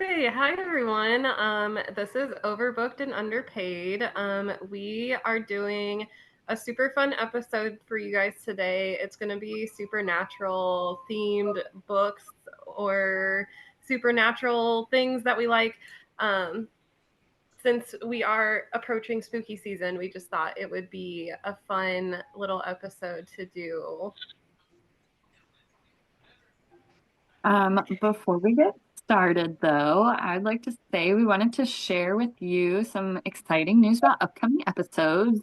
Okay, hi everyone. This is Overbooked and Underpaid. We are doing a super fun episode for you guys today. It's going to be supernatural themed books or supernatural things that we like. Um, since we are approaching spooky season, we just thought it would be a fun little episode to do. Before we get started, though, I'd like to say we wanted to share with you some exciting news about upcoming episodes.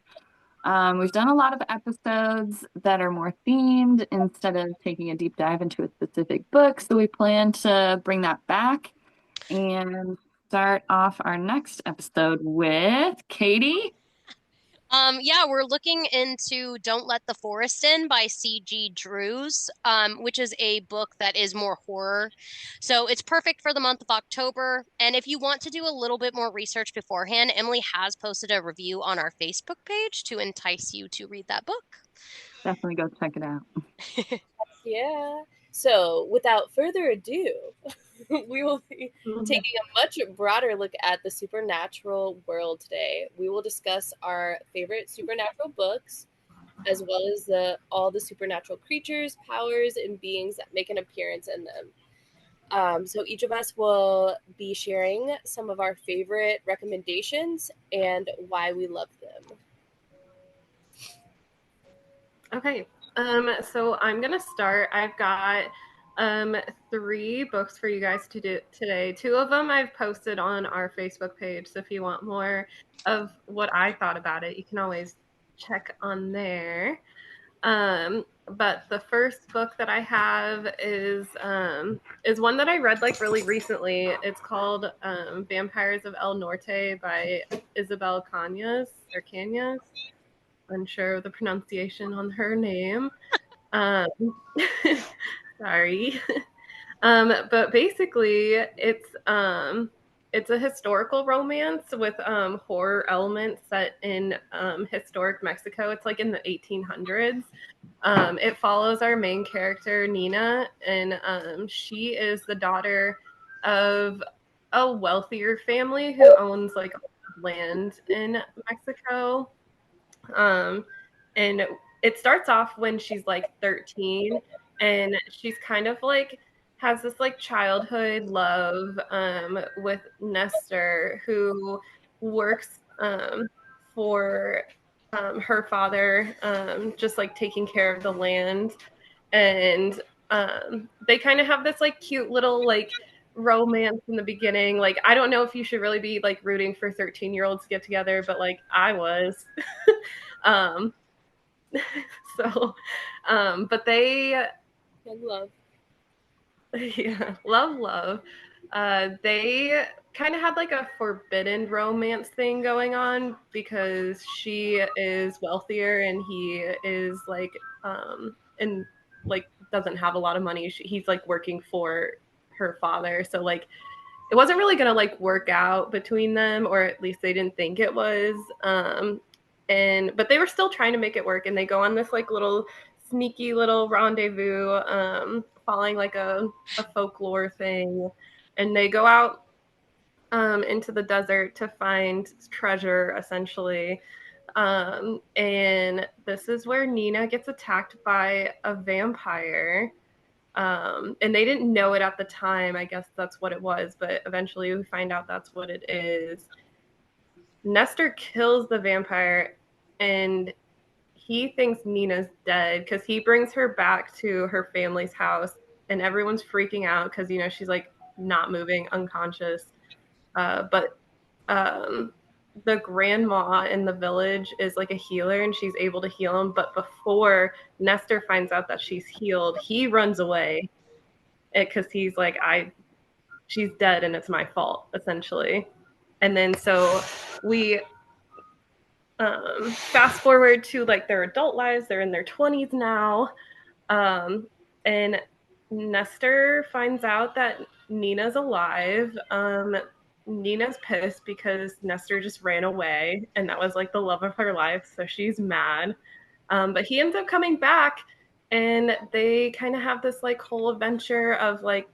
We've done a lot of episodes that are more themed instead of taking a deep dive into a specific book. So we plan to bring that back and start off our next episode with Katie. Yeah, we're looking into Don't Let the Forest In by C.G. Drews, which is a book that is more horror. So it's perfect for the month of October. And if you want to do a little bit more research beforehand, Emily has posted a review on our Facebook page to entice you to read that book. Definitely go check it out. Yeah. So, without further ado, we will be Mhm. taking a much broader look at the supernatural world today. We will discuss our favorite supernatural books, as well as all the supernatural creatures, powers, and beings that make an appearance in them. So, each of us will be sharing some of our favorite recommendations and why we love them. Okay. So I'm gonna start. I've got um three books for you guys to do today. Two of them I've posted on our Facebook page. So if you want more of what I thought about it, you can always check on there. But the first book that I have is one that I read like really recently. It's called Vampires of El Norte by Isabel Cañas or Cañas, unsure of the pronunciation on her name. Um, sorry. But basically, it's a historical romance with horror elements set in historic Mexico. It's like in the 1800s. It follows our main character Nina, and she is the daughter of a wealthier family who owns like land in Mexico. Um, and it starts off when she's like 13, and she's kind of like has this like childhood love with Nestor, who works for her father, just like taking care of the land. And they kind of have this like cute little like romance in the beginning. Like, I don't know if you should really be like rooting for 13-year-olds to get together, but like I was. um, so, but they, I love. yeah, love. They kind of had like a forbidden romance thing going on because she is wealthier and he is like, and like doesn't have a lot of money. He's like working for her father. So, like, it wasn't really gonna like work out between them, or at least they didn't think it was. And but they were still trying to make it work, and they go on this like little sneaky little rendezvous, following like a folklore thing, and they go out into the desert to find treasure, essentially. And this is where Nina gets attacked by a vampire. And they didn't know it at the time. I guess that's what it was, but eventually we find out that's what it is. Nestor kills the vampire, and he thinks Nina's dead because he brings her back to her family's house, and everyone's freaking out because she's like not moving, unconscious. But um, the grandma in the village is like a healer, and she's able to heal him. But before Nestor finds out that she's healed, he runs away because he's like, she's dead and it's my fault, essentially. And then so we fast forward to like their adult lives. They're in their 20s now. Um, and Nestor finds out that Nina's alive. Nina's pissed because Nestor just ran away, and that was like the love of her life. So she's mad. But he ends up coming back, and they kind of have this like whole adventure of like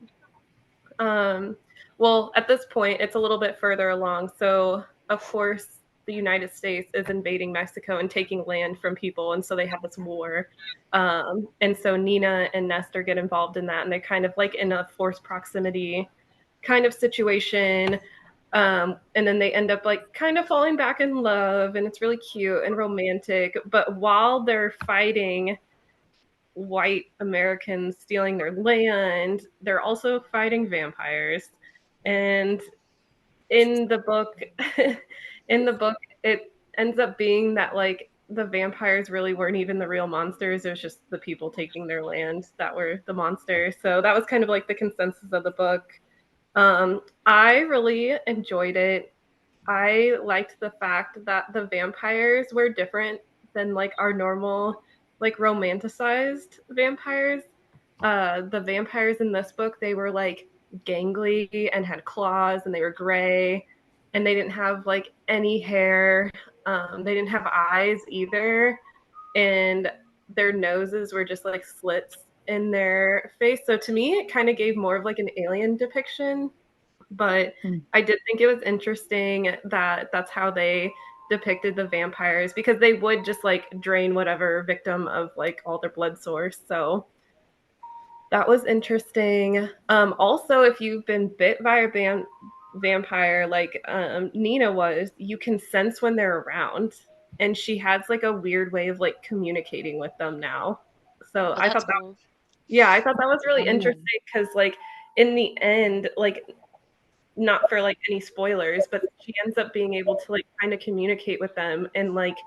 Um, well, at this point, it's a little bit further along. So, of course, the United States is invading Mexico and taking land from people, and so they have this war. And so Nina and Nestor get involved in that, and they're kind of like in a forced proximity kind of situation. And then they end up like kind of falling back in love, and it's really cute and romantic. But while they're fighting white Americans stealing their land, they're also fighting vampires. And in the book, in the book, it ends up being that like the vampires really weren't even the real monsters. It was just the people taking their land that were the monsters. So that was kind of like the consensus of the book. I really enjoyed it. I liked the fact that the vampires were different than like our normal, like romanticized vampires. The vampires in this book, they were like gangly and had claws and they were gray and they didn't have like any hair. They didn't have eyes either. And their noses were just like slits in their face. So to me, it kind of gave more of like an alien depiction, but Mm. I did think it was interesting that that's how they depicted the vampires because they would just like drain whatever victim of like all their blood source. So that was interesting. Also, if you've been bit by a vampire like Nina was, you can sense when they're around, and she has like a weird way of like communicating with them now. So Oh, I that's thought that, cool. yeah, I thought that was really Oh, interesting because like in the end, like not for like any spoilers, but she ends up being able to like kind of communicate with them and like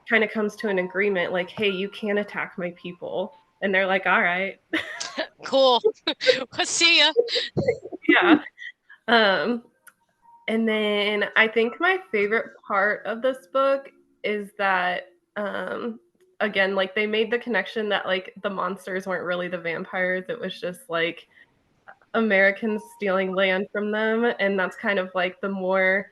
kind of comes to an agreement like, hey, you can attack my people. And they're like, all right. Cool. See ya. Yeah. Um, and then I think my favorite part of this book is that again, like they made the connection that like the monsters weren't really the vampires. It was just like Americans stealing land from them. And that's kind of like the more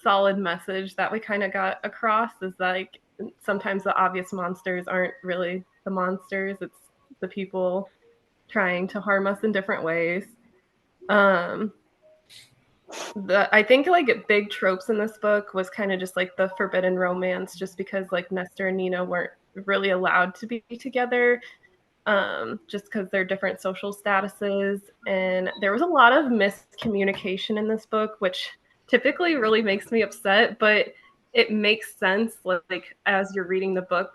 solid message that we kind of got across is like sometimes the obvious monsters aren't really the monsters, it's the people trying to harm us in different ways. um I think like big tropes in this book was kind of just like the forbidden romance, just because like Nestor and Nina weren't really allowed to be together, just because they're different social statuses. And there was a lot of miscommunication in this book, which typically really makes me upset, but it makes sense like as you're reading the book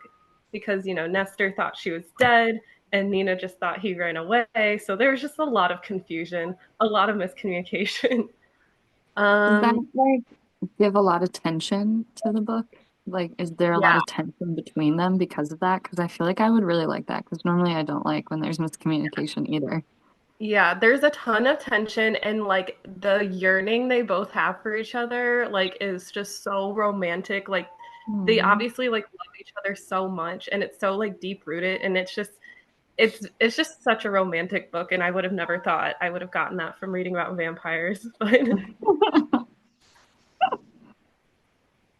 because Nestor thought she was dead and Nina just thought he ran away. So there was just a lot of confusion, a lot of miscommunication. does that um, like give a lot of tension to the book? Like, is there a lot yeah, of tension between them because of that? Because I feel like I would really like that because normally I don't like when there's miscommunication either. yeah, there's a ton of tension and like the yearning they both have for each other like is just so romantic. Like they Hmm. obviously like love each other so much and it's so like deep rooted and it's just such a romantic book and I would have never thought I would have gotten that from reading about vampires. But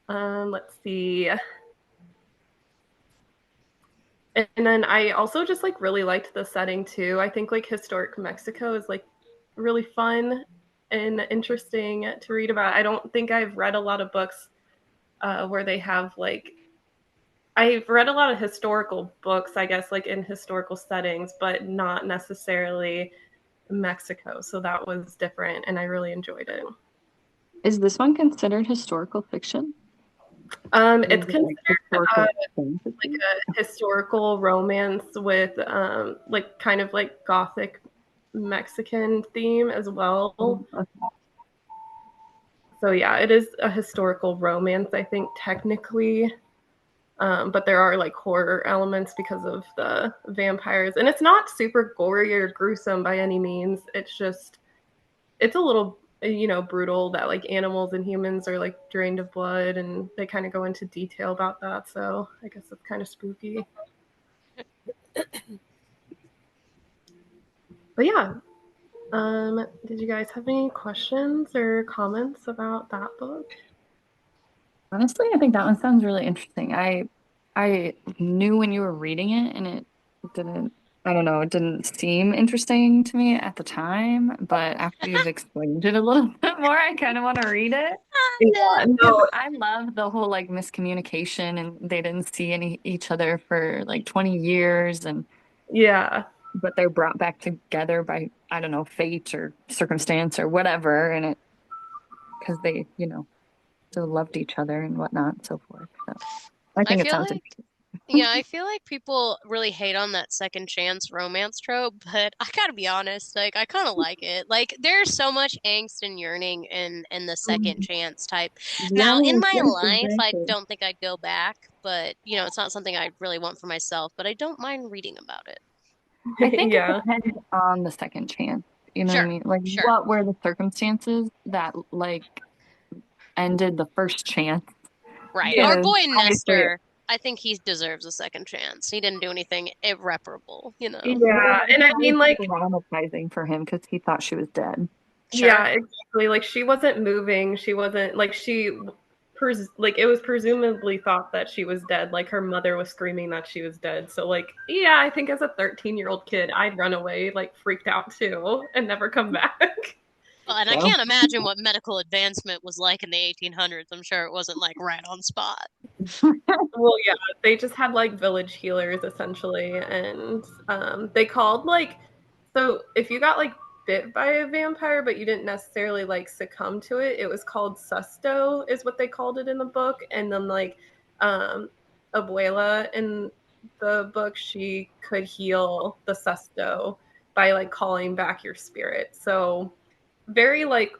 let's see. And then I also just like really liked the setting too. I think like historic Mexico is like really fun and interesting to read about. I don't think I've read a lot of books where they have like I've read a lot of historical books, I guess, like in historical settings, but not necessarily Mexico. So that was different, and I really enjoyed it. Is this one considered historical fiction? Or It's is it like considered uh, historical like fantasy? a historical romance with like kind of like gothic Mexican theme as well. So yeah, it is a historical romance, I think technically. But there are like horror elements because of the vampires, and it's not super gory or gruesome by any means. It's a little brutal that like animals and humans are like drained of blood, and they kind of go into detail about that. So I guess it's kind of spooky. But yeah, did you guys have any questions or comments about that book? Honestly, I think that one sounds really interesting. I knew when you were reading it and it didn't I don't know, it didn't seem interesting to me at the time, but after you've explained it a little bit more, I kind of want to read it. Yeah, Because no, I love the whole like miscommunication and they didn't see any each other for like 20 years and yeah, but they're brought back together by I don't know, fate or circumstance or whatever and it because they, still loved each other and whatnot and so forth. So I I think it feel sounds like Yeah, I feel like people really hate on that second chance romance trope, but I gotta be honest, like I kind of like it. Like there's so much angst and yearning in the second interesting. chance type. Now, in Yes, my yes, life, I exactly. don't think I'd go back, but it's not something I really want for myself, but I don't mind reading about it. I think it yeah, depends on the second chance. You know what I Sure, mean? Like, sure. what were the circumstances that like ended the first chance? Right. yeah, Our Because boy obviously, Nestor, I think he deserves a second chance. He didn't do anything irreparable. well, yeah. it And I was mean, like, traumatizing for him because he thought she was dead. Sure. yeah, exactly. Like she wasn't moving. She wasn't like like it was presumably thought that she was dead. Like her mother was screaming that she was dead. So like, yeah, I think as a 13-year-old kid, I'd run away, like freaked out too, and never come back. Well, and I So, can't imagine what medical advancement was like in the 1800s. I'm sure it wasn't like right on spot. Well, yeah, they just had like village healers essentially, and they called like so if you got like bit by a vampire, but you didn't necessarily like succumb to it, it was called susto, is what they called it in the book, and then like um, Abuela in the book, she could heal the susto by like calling back your spirit. So very like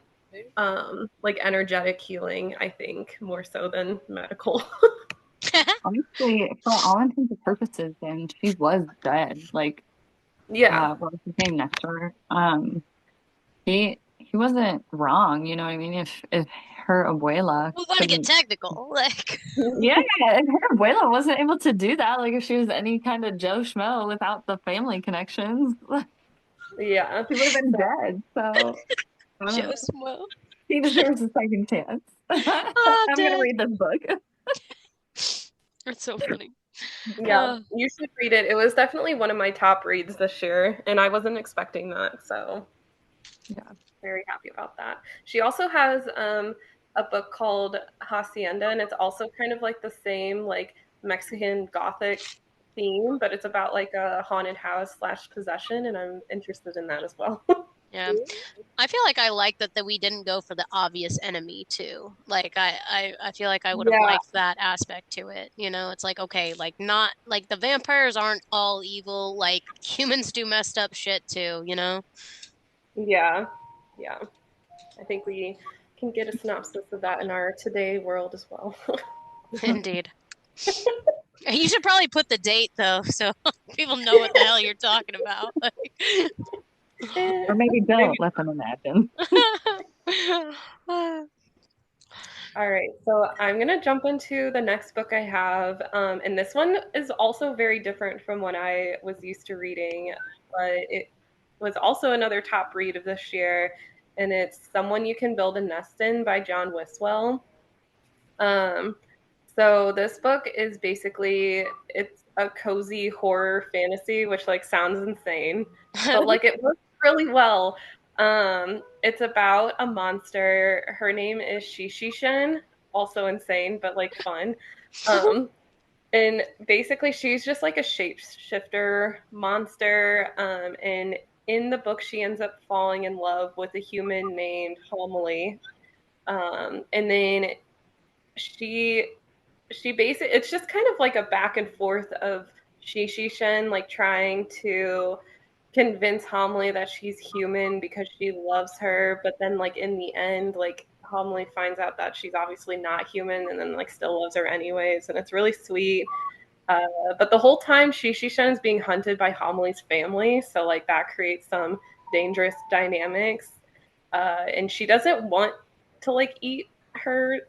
energetic healing, I think, more so than medical. honestly, for all intents and purposes, then she was dead. Like, Yeah. what was his name? Nestor. He wasn't wrong. You know what I mean? If her abuela We want to get couldn't. technical. Like, Yeah, if her abuela wasn't able to do that, like if she was any kind of Joe Schmo without the family connections, Yeah. she would have been So, dead. So I don't Joe know. Smo. He deserves a second chance. Oh, I'm gonna dead. read this book. That's so funny. yeah, Uh, you should read it. It was definitely one of my top reads this year, and I wasn't expecting that. So, Yeah. very happy about that. She also has a book called Hacienda, and it's also kind of like the same, like Mexican Gothic theme, but it's about like a haunted house slash possession, and I'm interested in that as well. yeah. I feel like I like that we didn't go for the obvious enemy too. Like I feel like I would have Yeah, liked that aspect to it. It's like okay, like not like the vampires aren't all evil. Like humans do messed up shit too. yeah, yeah. I think we can get a synopsis of that in our today world as well. Indeed. You should probably put the date though, so people know what the hell you're talking about. Or maybe Maybe. don't let them imagine. All right, so I'm gonna jump into the next book I have, and this one is also very different from what I was used to reading, but it was also another top read of this year, and it's "Someone You Can Build a Nest In" by John Wiswell. Um, so this book is basically it's a cozy horror fantasy, which like sounds insane, but like it works really well. It's about a monster. Her name is Shishishin, also insane, but like fun. Um, and basically she's just like a shapeshifter monster. And in the book, she ends up falling in love with a human named Homily. And then she she basically it's just kind of like a back and forth of Shishishin like trying to convince Homily that she's human because she loves her, but then like in the end, like Homily finds out that she's obviously not human and then like still loves her anyways, and it's really sweet. But the whole time Shishishin is being hunted by Homily's family, so like that creates some dangerous dynamics. And she doesn't want to like eat her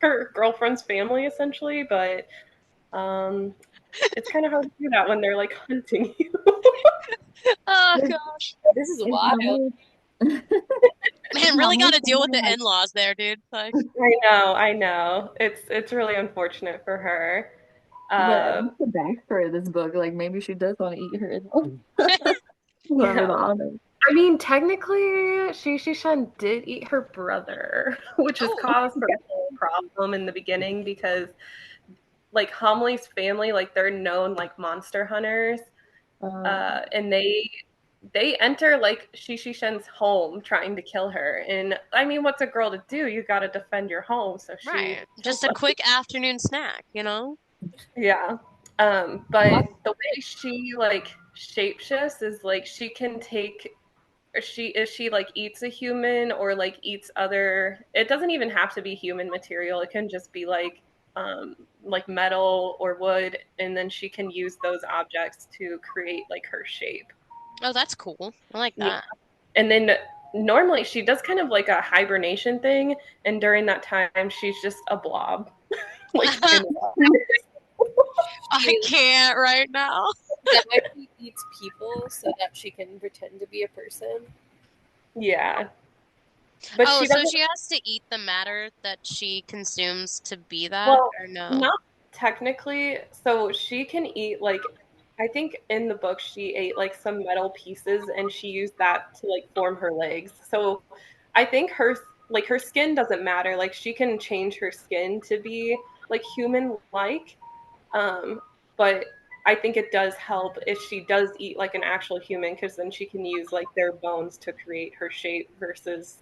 her girlfriend's family essentially, but it's kind of hard to do that when they're like hunting you. Oh Is, gosh. This is is wild. Homily, is Man, really got Homily to deal with family the like in-laws there, dude. Like, I know. It's really unfortunate for her. But Uh, what's the backstory of this book? Like maybe she does want to eat her as well. Whoever yeah. the author. I mean, technically, Shishan did eat her brother, which is Oh, cause for a whole problem in the beginning because, like, Homley's family, like, they're known like monster hunters, Uh, and they enter like Shishan's home trying to kill her. And I mean, what's a girl to do? You got to defend your home. So she right. kills Just a them. quick afternoon snack, you know? Yeah. But the way she like shapeshifts is like she can take or she like eats a human or like eats other, it doesn't even have to be human material. It can just be like metal or wood, and then she can use those objects to create like her shape. Oh, that's cool. I like Yeah. that. And then normally she does kind of like a hibernation thing, and during that time she's just a blob. Like in the I She, can't right now. that why she eats people so that she can pretend to be a person. yeah. But Oh, she so doesn't. she has to eat the matter that she consumes to be that, Well, or no? not technically. So she can eat like, I think in the book she ate like some metal pieces and she used that to like form her legs. So I think her skin doesn't matter. Like she can change her skin to be like human like. Um, but I think it does help if she does eat like an actual human because then she can use like their bones to create her shape versus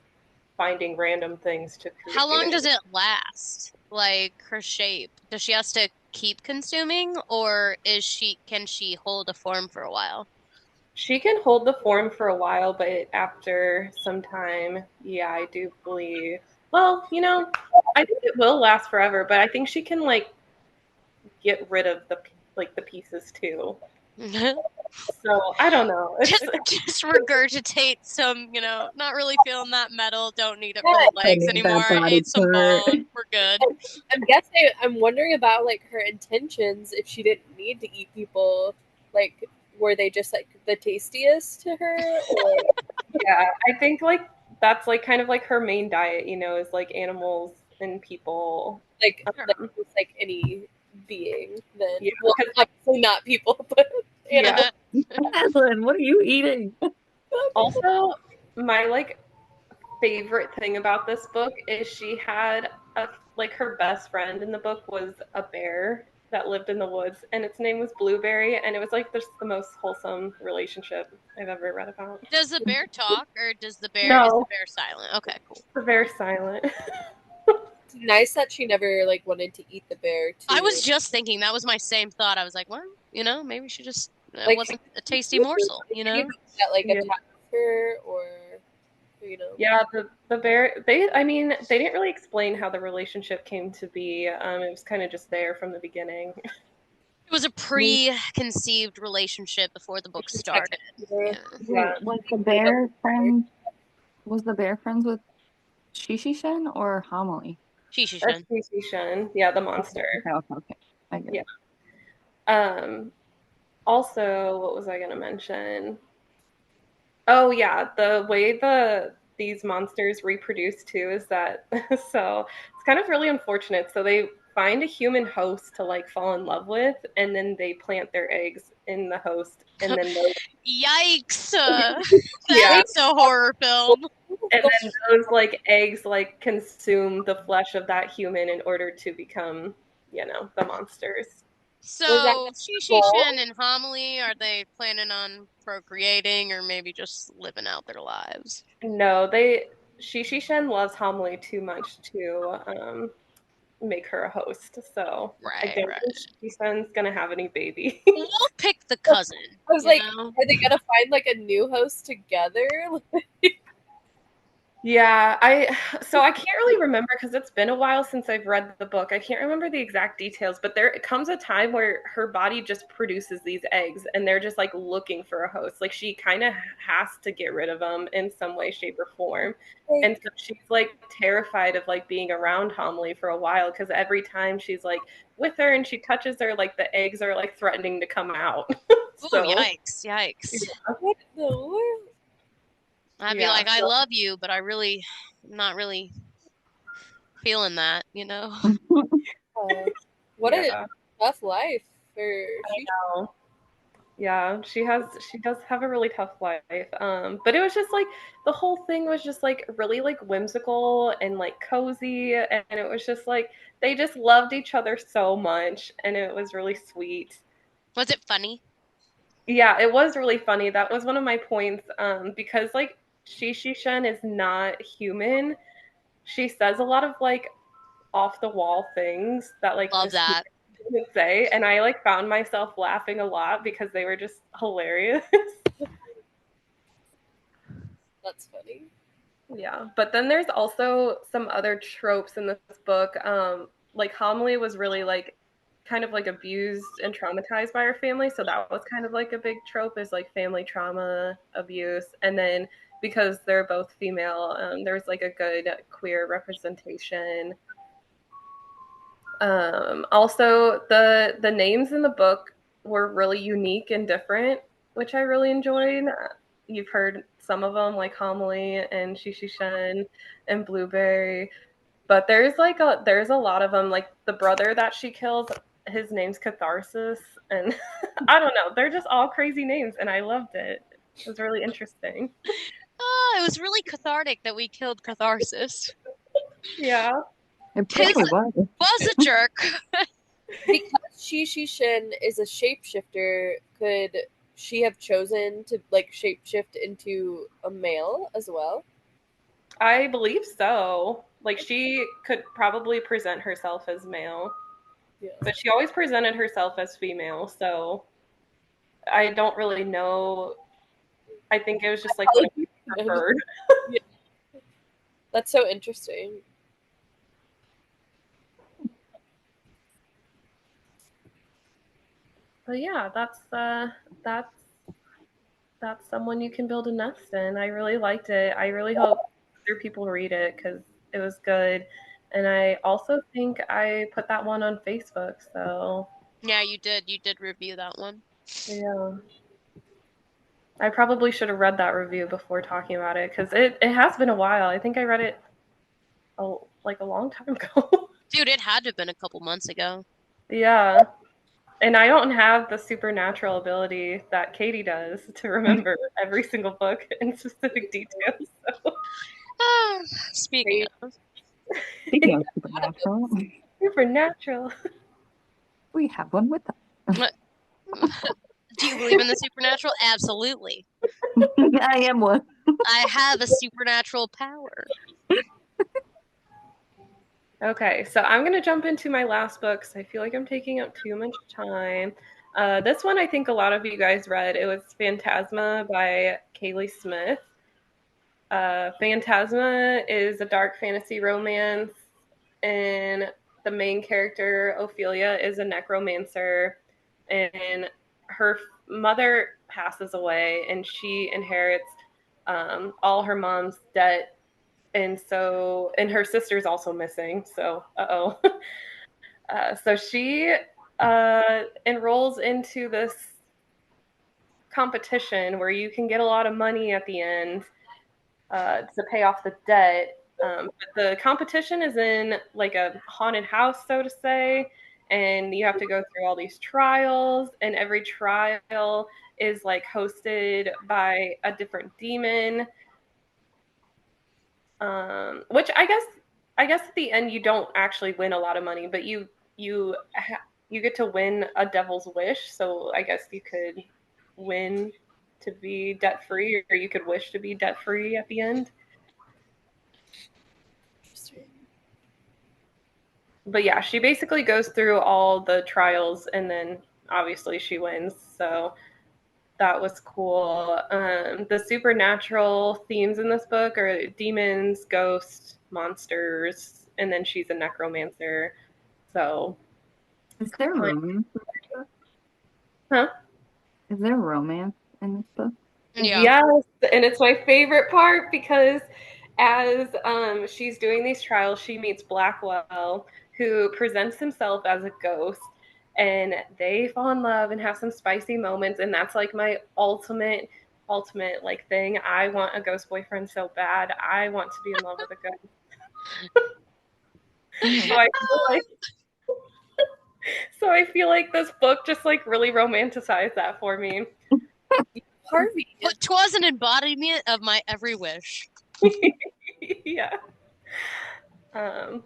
finding random things to How create long does it. it last? Like her shape? Does she has to keep consuming, or can she hold a form for a while? She can hold the form for a while, but after some time, yeah, I do believe. Well, I think it will last forever, but I think she can like get rid of the pieces too. So I don't know. It's Just regurgitate some, not really feeling that metal, don't need it for the Yeah, I legs need anymore. that I body ate some part. bone. We're good. I'm guessing. I'm wondering about like her intentions. If she didn't need to eat people, like were they just like the tastiest to her, or yeah, I think like that's like kind of like her main diet, is like animals and people. like Um, just like any being? Then, yeah, well, because obviously not people, but yeah. animals. Madeline, what are you eating? Also, my like favorite thing about this book is she had a like her best friend in the book was a bear that lived in the woods, and its name was Blueberry, and it was like just the most wholesome relationship I've ever read about. Does the bear talk, or is the No, bear silent? Okay, cool. the bear's silent. It's nice that she never like wanted to eat the bear I too. was just thinking that was my same thought. I was like, well, maybe she just it Like wasn't a tasty morsel, you any know? book that like Yeah. attacks her, or. Yeah, the bear I mean, they didn't really explain how the relationship came to be. It was kind of just there from the beginning. It was a preconceived relationship before the book started. her. Yeah. Yeah. Was the bear friend? Was the bear friends with Shishishin or Homily? Shishishin. Association. Yeah, the monster. Okay, okay, okay. I get Yeah. it. Um Also, what was I going to mention? Oh yeah, the way these monsters reproduce too is that so it's kind of really unfortunate. So they find a human host to like fall in love with, and then they plant their eggs in the host, and then those Yikes! yeah, That's a horror film. and then those like eggs like consume the flesh of that human in order to become, the monsters. Was that So, goal? Shishishin and Homily, are they planning on procreating or maybe just living out their lives? No, Shishishen loves Homily too much to make her a host. So I Right, don't right. think Shishishen's gonna have any babies. We'll pick the cousin, I was you like, know? are they gonna find like a new host together? Yeah, I can't really remember because it's been a while since I've read the book. I can't remember the exact details, but there comes a time where her body just produces these eggs and they're just like looking for a host. Like she kind of has to get rid of them in some way, shape, or form. And Like, so she's like terrified of like being around Homily for a while because every time she's like with her and she touches her, like the eggs are like threatening to come out. Ooh, So yikes, yikes. what in the world? I'd be yeah, like, I so, love you, but I'm not really feeling that, you know? Uh, what a yeah. tough life for she. know. Yeah, she does have a really tough life. But it was just like the whole thing was just like really like whimsical and like cozy, and it was just like they just loved each other so much, and it was really sweet. Was it funny? Yeah, it was really funny. That was one of my points. Because like Shen is not human. She says a lot of like off the wall things that like Love just humans that. would say, and I like found myself laughing a lot because they were just hilarious. That's funny. Yeah, but then there's also some other tropes in this book. Like Homily was really like kind of like abused and traumatized by her family, so that was kind of like a big trope is like family trauma, abuse, and then because they're both female, there's like a good queer representation. Also, the names in the book were really unique and different, which I really enjoyed. You've heard some of them, like Homily and Shishishen and Blueberry, but there's a lot of them. Like the brother that she kills, his name's Catharsis, and I don't know, they're just all crazy names, and I loved it. It was really interesting. Oh, it was really cathartic that we killed Catharsis. Yeah. It Tis really was. was a jerk. Because Shin is a shapeshifter, could she have chosen to like shapeshift into a male as well? I believe so. Like she could probably present herself as male. Yeah. But she always presented herself as female, so I don't really know. I think it was just like what she preferred. Yeah. That's so interesting. But yeah, that's that's someone you can build a nest in. I really liked it. I really hope other people read it because it was good. And I also think I put that one on Facebook. So Yeah, you did. You did review that one. yeah, I probably should have read that review before talking about it because it has been a while. I think I read it like a long time ago. Dude, it had to have been a couple months ago. Yeah. And I don't have the supernatural ability that Katie does to remember every single book in specific details. So. Ah, speaking of, Speaking of supernatural, Supernatural. we have one with us. do you believe in the supernatural? Absolutely. I am one. I have a supernatural power. Okay, so I'm going to jump into my last book because I feel like I'm taking up too much time. This one I think a lot of you guys read. It was Phantasma by Kaylee Smith. Phantasma is a dark fantasy romance, and the main character, Ophelia, is a necromancer, and her mother passes away, and she inherits all her mom's debt, and her sister's also missing. So, uh-oh. So she enrolls into this competition where you can get a lot of money at the end to pay off the debt. But the competition is in like a haunted house, so to say, and you have to go through all these trials, and every trial is like hosted by a different demon. Which I guess at the end you don't actually win a lot of money, but you you get to win a devil's wish. So I guess you could win to be debt free, or you could wish to be debt free at the end. But yeah, she basically goes through all the trials and then obviously she wins. So that was cool. The supernatural themes in this book are demons, ghosts, monsters, and then she's a necromancer. So, Is there romance? huh? Is there romance in this book? Yeah. Yes, and it's my favorite part because as she's doing these trials, she meets Blackwell, who presents himself as a ghost, and they fall in love and have some spicy moments, and that's like my ultimate like thing. I want a ghost boyfriend so bad. I want to be in love with a ghost. So I feel like So I feel like this book just like really romanticized that for me. Harvey. But 'twas an embodiment of my every wish. Yeah. Um,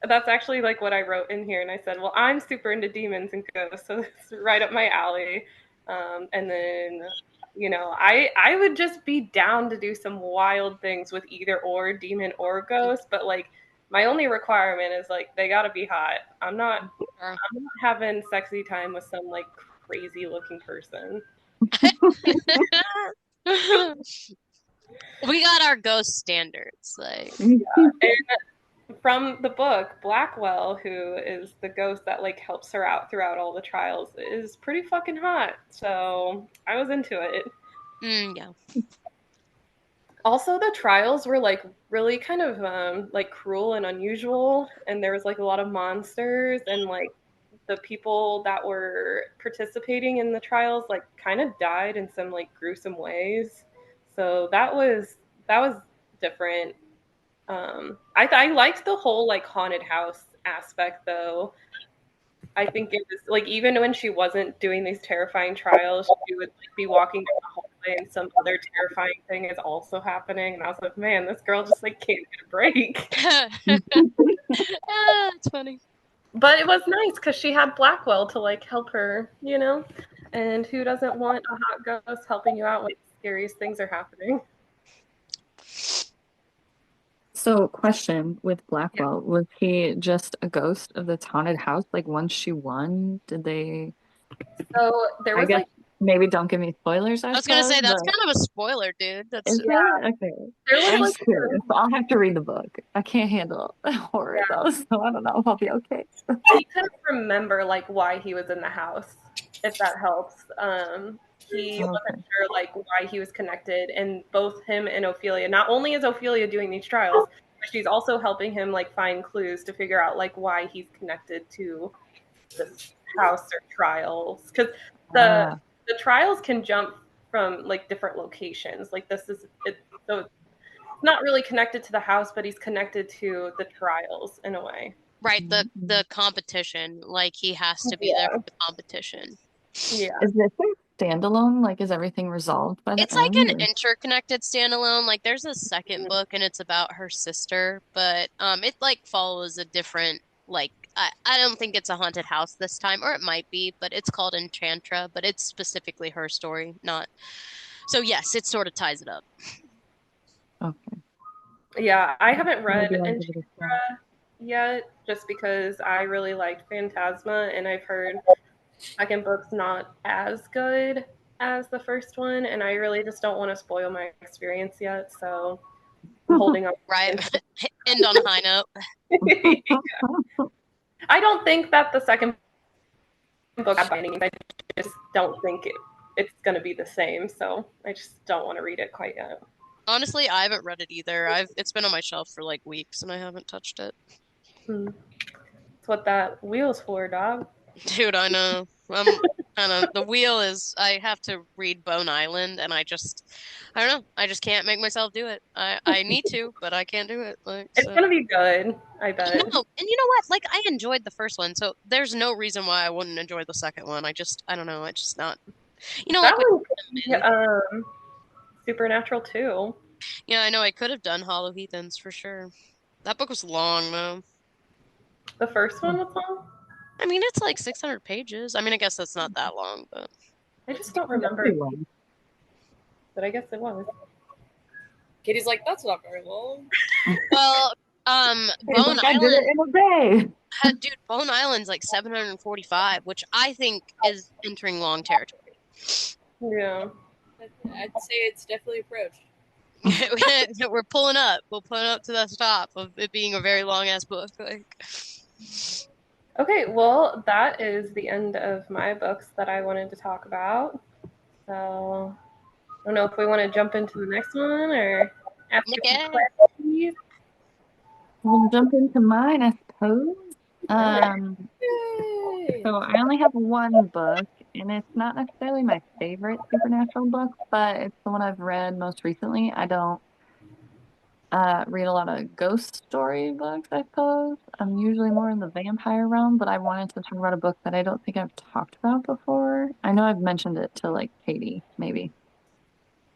that's actually like what I wrote in here, and I said, "Well, I'm super into demons and ghosts, so it's right up my alley." And then, I would just be down to do some wild things with either or demon or ghost, but like my only requirement is like they gotta be hot. I'm not having sexy time with some like crazy looking person. We got our ghost standards. Like, And from the book, Blackwell, who is the ghost that like helps her out throughout all the trials, is pretty fucking hot. So I was into it. yeah. Also, the trials were like really kind of like cruel and unusual, and there was like a lot of monsters, and like the people that were participating in the trials like kind of died in some like gruesome ways. So that was different. I liked the whole like haunted house aspect though. I think it was like even when she wasn't doing these terrifying trials, she would like be walking down the hallway and some other terrifying thing is also happening, and I was like, man, this girl just like can't get a break. It's funny. But it was nice because she had Blackwell to like help her, and who doesn't want a hot ghost helping you out when the scariest things are happening? So, question with Blackwell, was he just a ghost of the haunted house? Like once she won, did they? So there I was guess like maybe don't give me spoilers, I I was gonna suppose, say that's but kind of a spoiler, dude. That's is it? Okay. there was I'm like just curious. I'll have to read the book. I can't handle horror though, so I don't know if I'll be okay. he couldn't remember like why he was in the house, if that helps. He wasn't Okay. sure like why he was connected, and both him and Ophelia. Not only is Ophelia doing these trials, but she's also helping him like find clues to figure out like why he's connected to this house or trials. Because the Ah, the trials can jump from like different locations. Like this is it, so it's not really connected to the house, but he's connected to the trials in a way. right. The mm. the competition, like he has to be there Yeah. for the competition. Yeah. Is this a standalone? Like, is everything resolved by the It's like end? an Or? interconnected standalone. Like there's a second book and it's about her sister, but it like follows a different like I don't think it's a haunted house this time, or it might be, but it's called Enchantra, but it's specifically her story, not so yes, it sort of ties it up. Okay. Yeah, I haven't read Maybe I'll give it a shot. Enchantra yet, just because I really liked Phantasma, and I've heard second book's not as good as the first one, and I really just don't want to spoil my experience yet, so I'm holding on. Right. End on a high note. I don't think that the second book had bindings. I just don't think it's going to be the same, so I just don't want to read it quite yet. Honestly, I haven't read it either. It's been on my shelf for like weeks and I haven't touched it. That's what that wheel's for, dog. Dude, I know. Kind of the wheel is I have to read Bone Island and I don't know. I just can't make myself do it. I need to, but I can't do it. Like It's so going to be good, I I bet. know. And you know what? Like I enjoyed the first one, so there's no reason why I wouldn't enjoy the second one. I don't know. It's just not That like one could be Supernatural too. yeah, I know I could have done Hollow Heathens for sure. That book was long though. The first one was long? I mean, it's like 600 pages. I mean, I guess that's not that long, but I just don't remember it, Anyway, but I guess it was. Katie's like, that's not very long. well, it's Bone like I did Island, it in a day. dude, Bone Island's like 745, which I think is entering long territory. Yeah. I'd say it's definitely approached. We're pulling up. We're pulling up to the top of it being a very long ass book. Like, Okay, well, that is the end of my books that I wanted to talk about. So I don't know if we want to jump into the next one or ask a few okay. questions. We'll jump into mine, I suppose. Yay! So I only have one book, and it's not necessarily my favorite supernatural book, but it's the one I've read most recently. I don't read a lot of ghost story books, I suppose. I'm usually more in the vampire realm, but I wanted to talk about a book that I don't think I've talked about before. I know I've mentioned it to like Katie, maybe.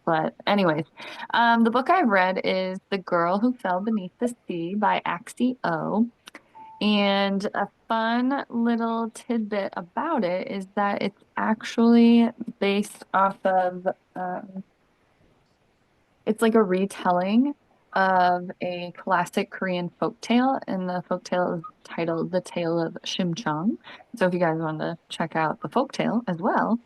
But anyways, the book I read is The Girl Who Fell Beneath the Sea by Axie O. And a fun little tidbit about it is that it's actually based off of it's like a retelling of a classic Korean folktale, and the folktale is titled The Tale of Shimchang. So if you guys want to check out the folktale as well,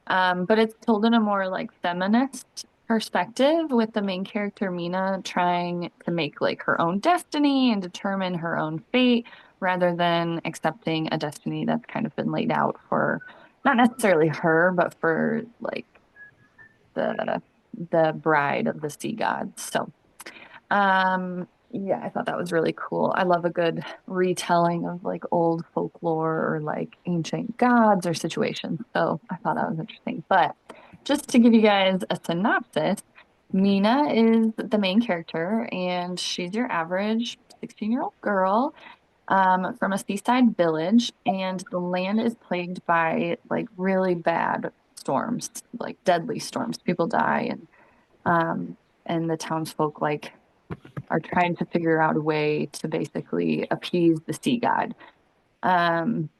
but it's told in a more like feminist perspective with the main character Mina trying to make like her own destiny and determine her own fate rather than accepting a destiny that's kind of been laid out for not necessarily her, but for like the the bride of the sea god. So yeah, I thought that was really cool. I love a good retelling of like old folklore or like ancient gods or situations. So I thought that was interesting. But just to give you guys a synopsis, Mina is the main character, and she's your average 16-year-old girl from a seaside village, and the land is plagued by like really bad storms, like deadly storms. People die, and the townsfolk like are trying to figure out a way to basically appease the sea god. Um,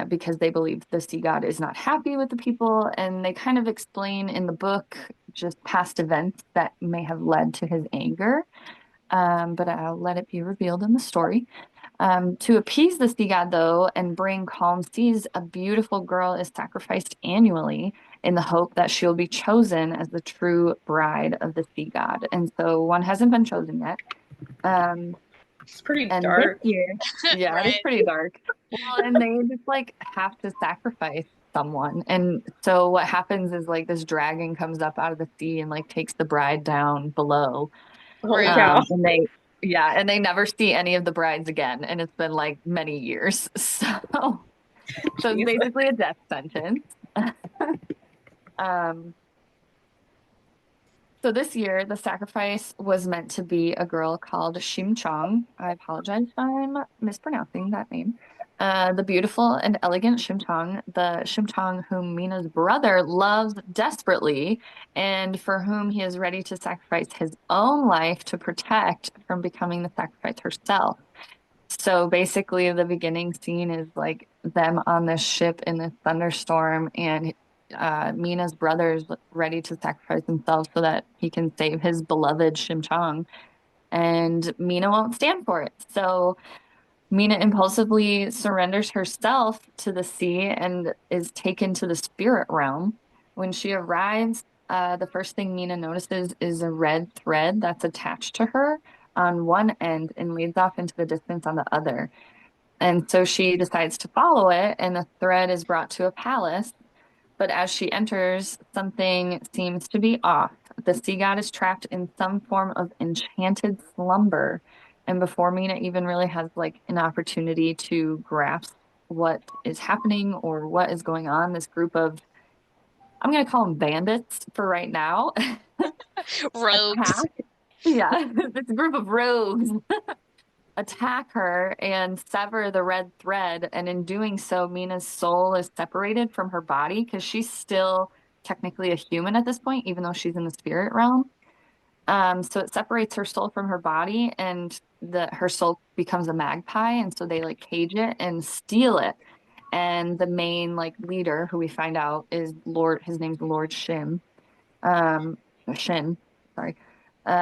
because they believe the sea god is not happy with the people, and they kind of explain in the book just past events that may have led to his anger. But I'll let it be revealed in the story. To appease the sea god, though, and bring calm seas, a beautiful girl is sacrificed annually in the hope that she'll be chosen as the true bride of the sea god. And so one hasn't been chosen yet. Um, It's pretty and this dark. year, yeah, it is Right. pretty dark. Well, and they just like have to sacrifice someone. And so what happens is like this dragon comes up out of the sea and like takes the bride down below. Holy Right. cow. And they, yeah, and they never see any of the brides again. And it's been like many years. So it's Jeez. basically a death sentence. Um, So this year, the sacrifice was meant to be a girl called Shim Chong. I apologize if I'm mispronouncing that name. The beautiful and elegant Shim Chong, the Shim Chong whom Mina's brother loves desperately, and for whom he is ready to sacrifice his own life to protect from becoming the sacrifice herself. So basically, the beginning scene is like them on this ship in this thunderstorm, and Mina's brother's ready to sacrifice himself so that he can save his beloved Shimchang, and Mina won't stand for it. So Mina impulsively surrenders herself to the sea and is taken to the spirit realm. When she arrives, the first thing Mina notices is a red thread that's attached to her on one end and leads off into the distance on the other. And so she decides to follow it, and the thread is brought to a palace. But as she enters, something seems to be off. The sea god is trapped in some form of enchanted slumber. And before Mina even really has like an opportunity to grasp what is happening or what is going on, this group of, I'm going to call them bandits for right now, Rogues. attack. Yeah, this group of rogues attack her and sever the red thread. And in doing so, Mina's soul is separated from her body because she's still technically a human at this point, even though she's in the spirit realm. So it separates her soul from her body, and her soul becomes a magpie, and so they like cage it and steal it. And the main like leader, who we find out is Lord, his name's Lord Shim, um, Shin, sorry.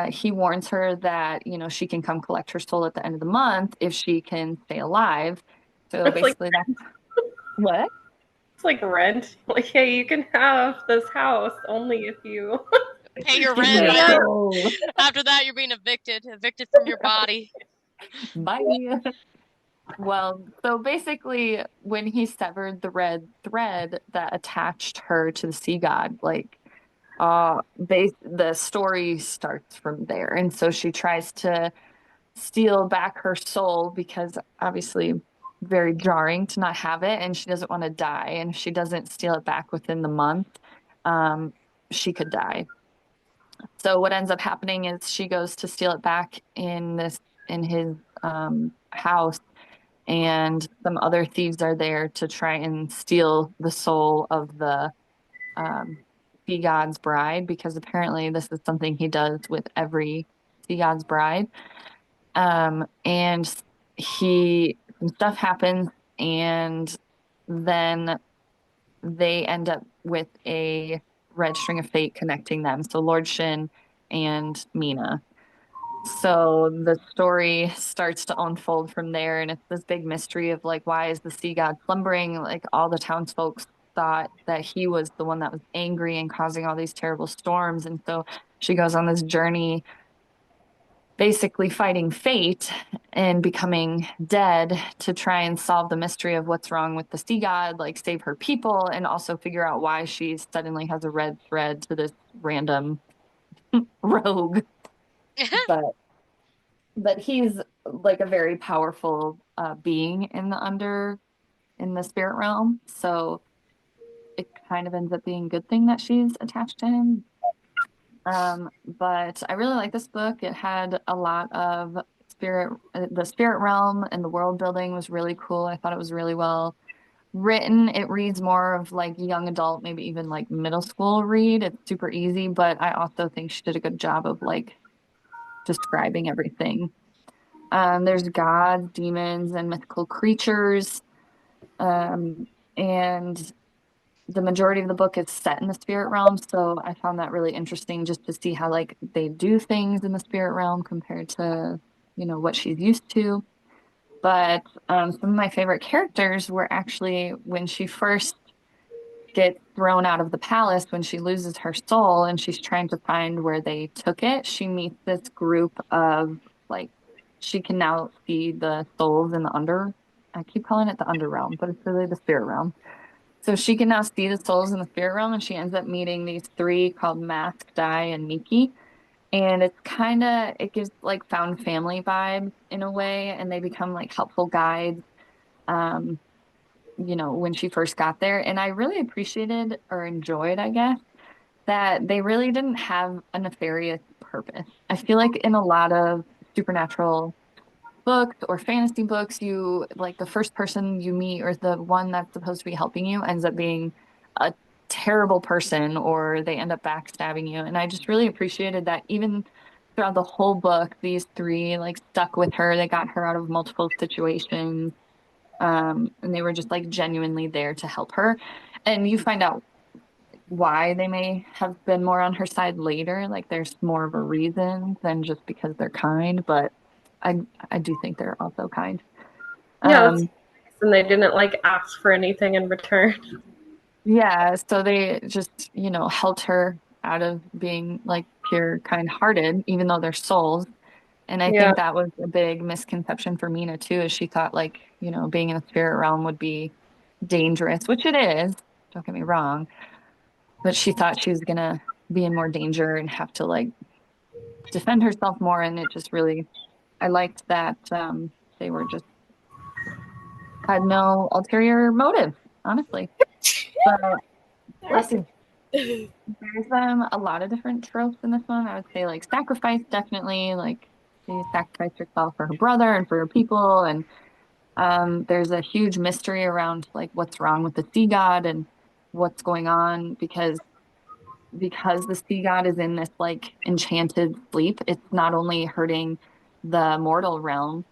He warns her that, she can come collect her soul at the end of the month if she can stay alive. So It's like basically that's what? it's like rent. Like, hey, you can have this house only if you Pay your give rent, me and up. then No. after that, you're being evicted from your body. Bye. Well, so basically, when he severed the red thread that attached her to the sea god, like, the story starts from there. And so she tries to steal back her soul because obviously very jarring to not have it, and she doesn't want to die. And if she doesn't steal it back within the month, um, she could die. So what ends up happening is she goes to steal it back in his house, and some other thieves are there to try and steal the soul of the um, sea god's bride, because apparently this is something he does with every sea god's bride. And some stuff happens, and then they end up with a red string of fate connecting them. So Lord Shin and Mina. So the story starts to unfold from there, and it's this big mystery of like, why is the sea god slumbering? Like all the townsfolk thought that he was the one that was angry and causing all these terrible storms, and so she goes on this journey, basically fighting fate and becoming dead to try and solve the mystery of what's wrong with the sea god, like save her people, and also figure out why she suddenly has a red thread to this random rogue. But he's like a very powerful being in the spirit realm. So it kind of ends up being a good thing that she's attached to him. But I really like this book. It had a lot of the spirit realm and the world building was really cool. I thought it was really well written. It reads more of like young adult, maybe even like middle school read. It's super easy, but I also think she did a good job of like describing everything. There's gods, demons, and mythical creatures. Um, and the majority of the book is set in the spirit realm. So I found that really interesting just to see how like they do things in the spirit realm compared to, what she's used to. But some of my favorite characters were actually when she first gets thrown out of the palace, when she loses her soul and she's trying to find where they took it. She meets this group of like, she can now see the souls in the I keep calling it the underrealm, but it's really the spirit realm. So she can now see the souls in the spirit realm, and she ends up meeting these three called Mask, Dai, and Miki. And it gives like found family vibes in a way, and they become like helpful guides. Um, when she first got there. And I really appreciated or enjoyed, I guess, that they really didn't have a nefarious purpose. I feel like in a lot of supernatural books or fantasy books, you like the first person you meet or the one that's supposed to be helping you ends up being a terrible person, or they end up backstabbing you. And I just really appreciated that even throughout the whole book, these three like stuck with her. They got her out of multiple situations. And they were just like genuinely there to help her. And you find out why they may have been more on her side later. Like there's more of a reason than just because they're kind, but I I do think they're also kind. Yeah, that's Um, nice. And they didn't like ask for anything in return. yeah, so they just, helped her out of being like pure kind-hearted, even though they're souls. And I Yeah. think that was a big misconception for Mina too, is she thought like, being in the spirit realm would be dangerous, which it is. Don't get me wrong. But she thought she was gonna be in more danger and have to like defend herself more. And it just really, I liked that they were just had no ulterior motive, honestly. But let's see. There's a lot of different tropes in this one. I would say like sacrifice, definitely. Like she sacrificed herself for her brother and for her people, and there's a huge mystery around like what's wrong with the sea god and what's going on, because the sea god is in this like enchanted sleep. It's not only hurting the mortal realm,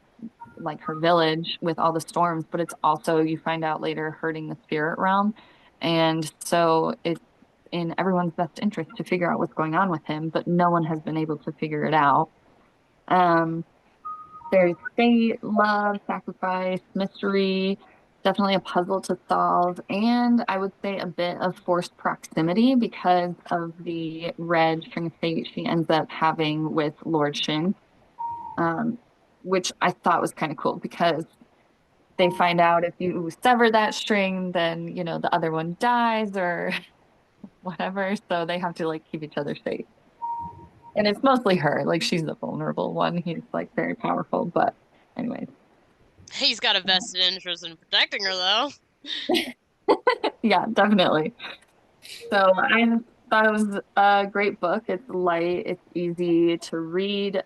like her village with all the storms, but it's also, you find out later, hurting the spirit realm. And so it's in everyone's best interest to figure out what's going on with him, but no one has been able to figure it out. Um, there's fate, love, sacrifice, mystery, definitely a puzzle to solve, and I would say a bit of forced proximity because of the red string of fate she ends up having with Lord Shin, um, which I thought was kind of cool because they find out if you sever that string, then, the other one dies or whatever. So they have to like keep each other safe. And it's mostly her. Like she's the vulnerable one. He's like very powerful. But anyways. He's got a vested interest in protecting her, though. Yeah, definitely. So thought it was a great book. It's light, it's easy to read.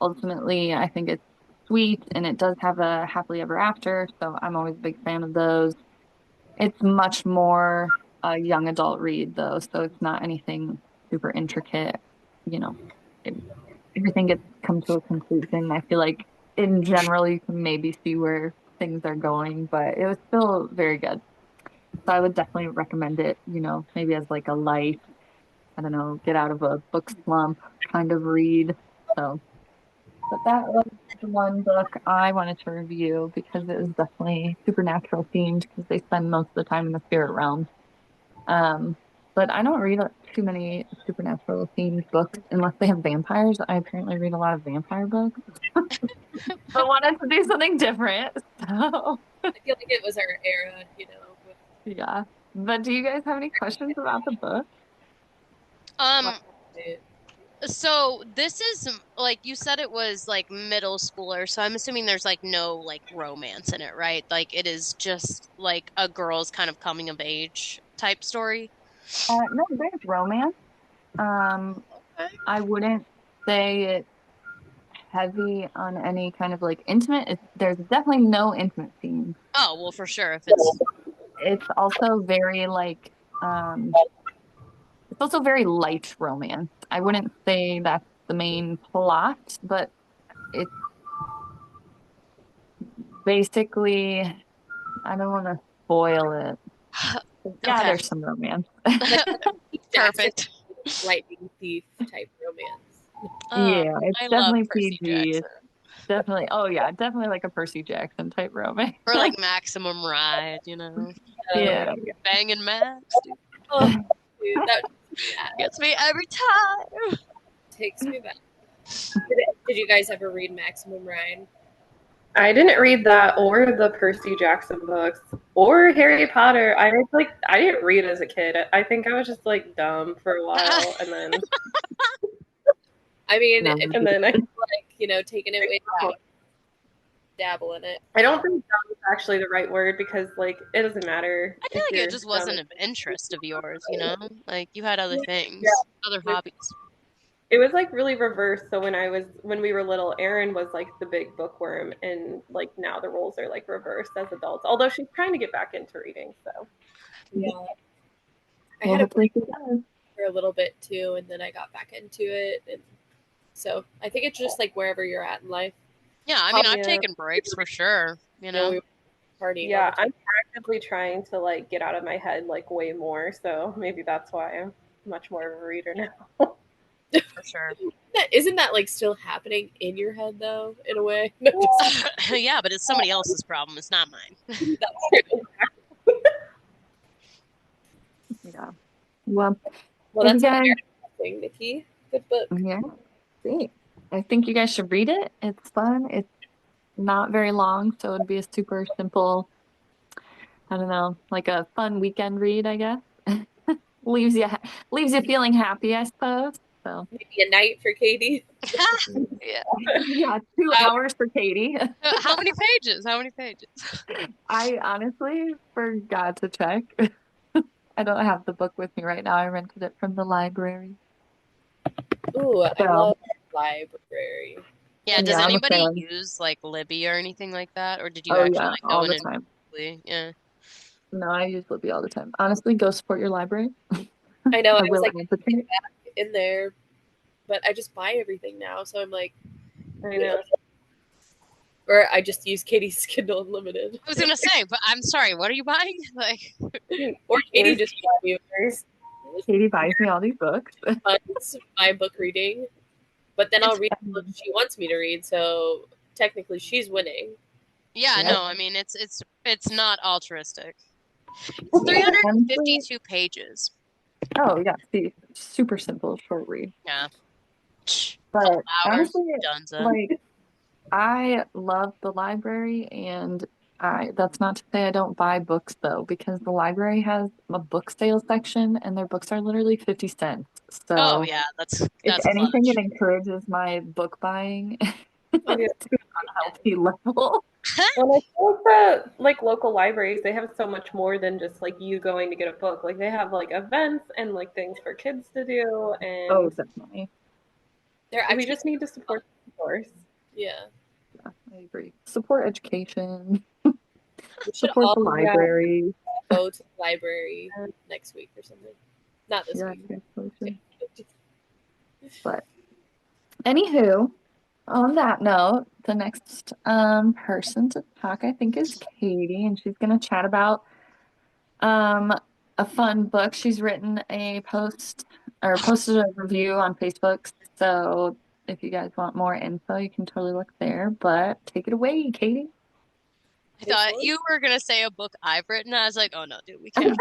Ultimately, I think it's sweet and it does have a happily ever after, so I'm always a big fan of those. It's much more a young adult read though, so it's not anything super intricate. You know, it, everything gets come to a conclusion. I feel like in general you can maybe see where things are going, but it was still very good. So I would definitely recommend it, maybe as like a light, I don't know, get out of a book slump kind of read. So, but that was the one book I wanted to review because it was definitely supernatural themed because they spend most of the time in the spirit realm. Um, but I don't read too many supernatural themed books unless they have vampires. I apparently read a lot of vampire books, but wanted to do something different. So, I feel like it was our era, with yeah. But do you guys have any questions about the book? Um, Twilight. so this is like you said it was like middle schooler, so I'm assuming there's like no like romance in it, right? Like it is just like a girl's kind of coming of age type story. No, there's romance. Um, Okay. I wouldn't say it's heavy on any kind of like intimate. There's definitely no intimate scenes. Oh, well, for sure. If it's It's also very like it's also very light romance. I wouldn't say that's the main plot, but it's basically I don't want to spoil it. Yeah, okay. there's some romance. Like Pete Jackson, Perfect. lightning thief type romance. Uh, Yeah, it's I love definitely Percy PG. Jackson. It's definitely, oh yeah, definitely like a Percy Jackson type romance. Or like Maximum Ride, you know. Yeah. Banging Max, dude. Oh, dude, that Gets me every time. takes me back. Did you guys ever read Maximum Rhyme? I didn't read that or the Percy Jackson books or Harry Potter. I didn't read as a kid. I think I was just like dumb for a while, and then I mean, No. if and then I taking it way back, dabble in it. I don't think dumb is actually the right word because like it doesn't matter I feel if like it you're just dumb. wasn't an interest of yours, you know? Like you had other Yeah, things, other hobbies. it was like really reversed. So when we were little, Erin was like the big bookworm, and like now the roles are like reversed as adults. Although she's trying to get back into reading, so Yeah, I Well, had a hopefully break she does. for a little bit too, and then I got back into it, and so I think it's just like wherever you're at in life. Yeah, I mean, Probably, I've yeah, taken breaks for sure, you know? we were partying all the yeah. time. I'm actively trying to like get out of my head like way more. So maybe that's why I'm much more of a reader now. For sure. Isn't that like still happening in your head though, in a way? No, Yeah, but it's somebody else's problem. It's not mine. that's true. Yeah. Well, Well, if you that sounds guys, very interesting, Nikki. Good book. yeah, see, I think you guys should read it. It's fun. It's not very long, so it'd be a super simple, I don't know, like a fun weekend read, I guess. Leaves you leaves you feeling happy, I suppose. So, Maybe a night for Katie. Yeah. yeah, 2 hours for Katie. How many pages? How many pages? I honestly forgot to check. I don't have the book with me right now. I rented it from the library. Ooh, I So, love library. Yeah, does yeah, I'm a anybody fan. use like Libby or anything like that? Or did you Oh actually yeah, like go all in the and time. yeah. No, I use Libby all the time. Honestly, go support your library. I know. I I was will like advocate. in there, but I just buy everything now. So I'm like, I know. or I just use Katie's Kindle Unlimited, I was gonna say, but I'm sorry, what are you buying? Like or Katie just bought me Katie buys me all these books. funds my book reading, but then I'll it's read the book she wants me to read. So technically, she's winning. yeah, Yep. no, I mean it's not altruistic. It's Honestly, 352 pages. oh yeah, see, super simple, short read. Yeah. Couple But hours, honestly, done. like I love the library, and I that's not to say I don't buy books though, because the library has a book sale section, and their books are literally 50 cents. Oh So yeah, if that's anything, it clutch. encourages my book buying. Oh, yeah. to an unhealthy level. Well, I feel like the like local libraries, they have so much more than just like you going to get a book. Like they have like events and like things for kids to do, Oh, and definitely. They're we actually just need to support the stores. yeah. Yeah, I agree. Support education, We should support all the Yeah. library. go to the library next week or something. Not this Yeah, week. I guess so too. But anywho, on that note, the next person to talk, I think, is Katie, and she's gonna chat about um a fun book. She's written a post or posted a review on Facebook. So if you guys want more info, you can totally look there. But take it away, Katie. I This thought one? you were gonna say a book I've written. I was like, oh no, dude, we can't.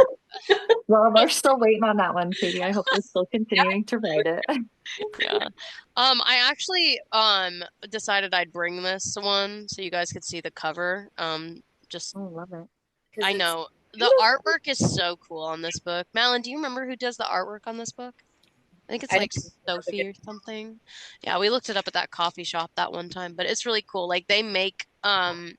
Well, we're still waiting on that one, Katie. I hope you're still continuing to write it. Yeah. I actually decided I'd bring this one so you guys could see the cover. Just Oh, love it. Because I it's know the beautiful. artwork is so cool on this book. Malin, do you remember who does the artwork on this book? I think it's I like didn't remember Sophie or something. Yeah, we looked it up at that coffee shop that one time, but it's really cool. Like they make the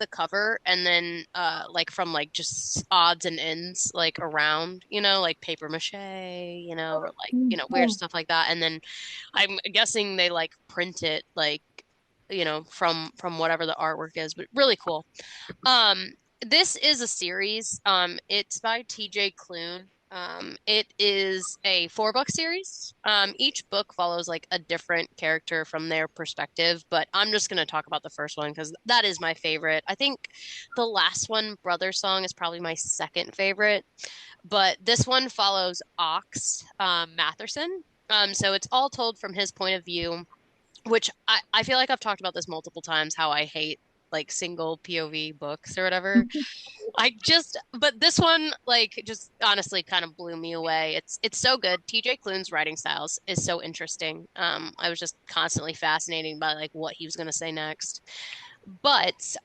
cover and then like from like just odds and ends like around, like paper mache, or like, weird Oh, stuff like that. And then I'm guessing they like print it like, from whatever the artwork is, but really cool. Um, this is a series. It's by TJ Klune. It is a 4 book series. Each book follows like a different character from their perspective, but I'm just gonna talk about the first one because that is my favorite. I think the last one, Brother Song, is probably my second favorite, but this one follows Ox, Matherson. So it's all told from his point of view, which I feel like I've talked about this multiple times, how I hate like single POV books or whatever. But this one, like, just honestly kind of blew me away. It's so good. TJ Klune's writing styles is so interesting. I was just constantly fascinated by like what he was gonna say next. But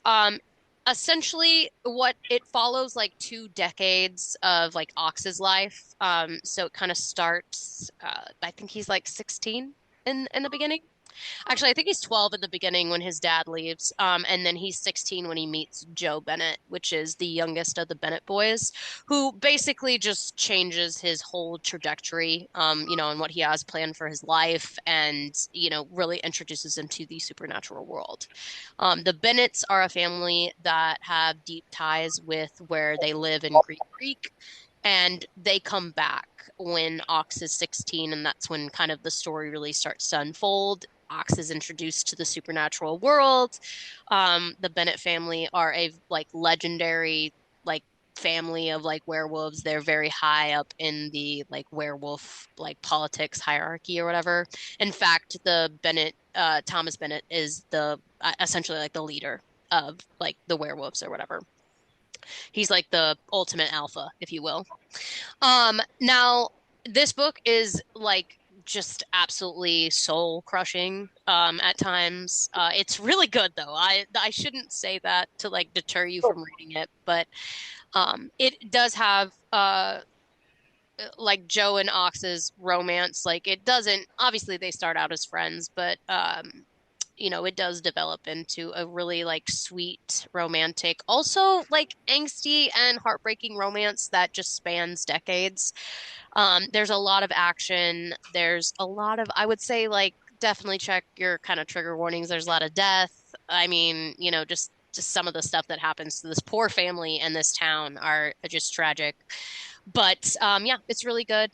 essentially what it follows like 2 decades of like Ox's life. So it kind of starts I think he's like 16 in the beginning. Actually, I think he's 12 in the beginning when his dad leaves. And then he's 16 when he meets Joe Bennett, which is the youngest of the Bennett boys, who basically just changes his whole trajectory, and what he has planned for his life and, really introduces him to the supernatural world. The Bennetts are a family that have deep ties with where they live in Green Creek, and they come back when Ox is 16, and that's when kind of the story really starts to unfold. Ox is introduced to the supernatural world. The Bennett family are a like legendary like family of like werewolves. They're very high up in the like werewolf like politics hierarchy or whatever. In fact, the Bennett Thomas Bennett is the essentially like the leader of like the werewolves or whatever. He's like the ultimate alpha, if you will. Now this book is like just absolutely soul crushing at times. It's really good though. I shouldn't say that to like deter you from reading it, but it does have like Joe and Ox's romance. Like it doesn't obviously they start out as friends, but it does develop into a really like sweet, romantic, also like angsty and heartbreaking romance that just spans decades. There's a lot of action. There's a lot of, I would say, like, definitely check your kind of trigger warnings. There's a lot of death. I mean, just some of the stuff that happens to this poor family and this town are just tragic. But yeah, it's really good.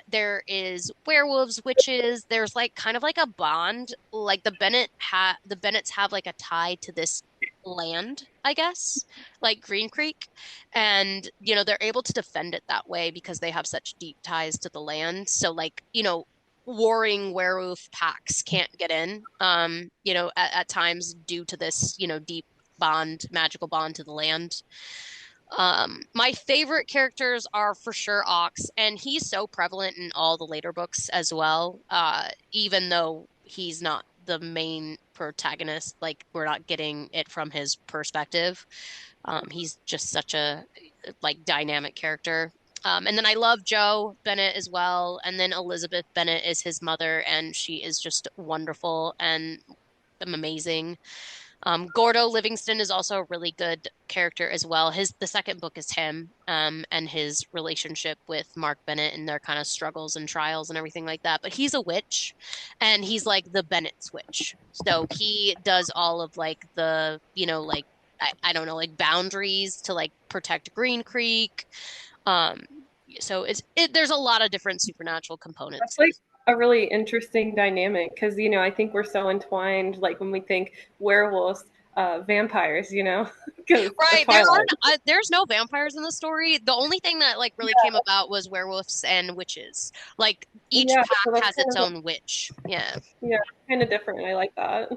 There is werewolves, witches. There's like kind of like a bond. Like the Bennetts have like a tie to this land, I guess, like Green Creek, and they're able to defend it that way because they have such deep ties to the land. So like warring werewolf packs can't get in. At times due to this deep magical bond to the land. My favorite characters are for sure Ox, and he's so prevalent in all the later books as well. Even though he's not the main protagonist, like we're not getting it from his perspective. He's just such a like dynamic character. And then I love Joe Bennett as well. And then Elizabeth Bennett is his mother, and she is just wonderful and amazing. Gordo Livingston is also a really good character as well. The second book is him, and his relationship with Mark Bennett and their kind of struggles and trials and everything like that. But he's a witch, and he's like the Bennett's witch. So he does all of like like I don't know, like boundaries to like protect Green Creek. Um, so there's a lot of different supernatural components That's to like this. a really interesting dynamic because, I think we're so entwined, like when we think werewolves, vampires, because Right, Twilight. there's no vampires in the story. The only thing that like really came about was werewolves and witches. Like each Yeah, pack so that's has its own witch. Yeah. yeah, kind of different. I like that.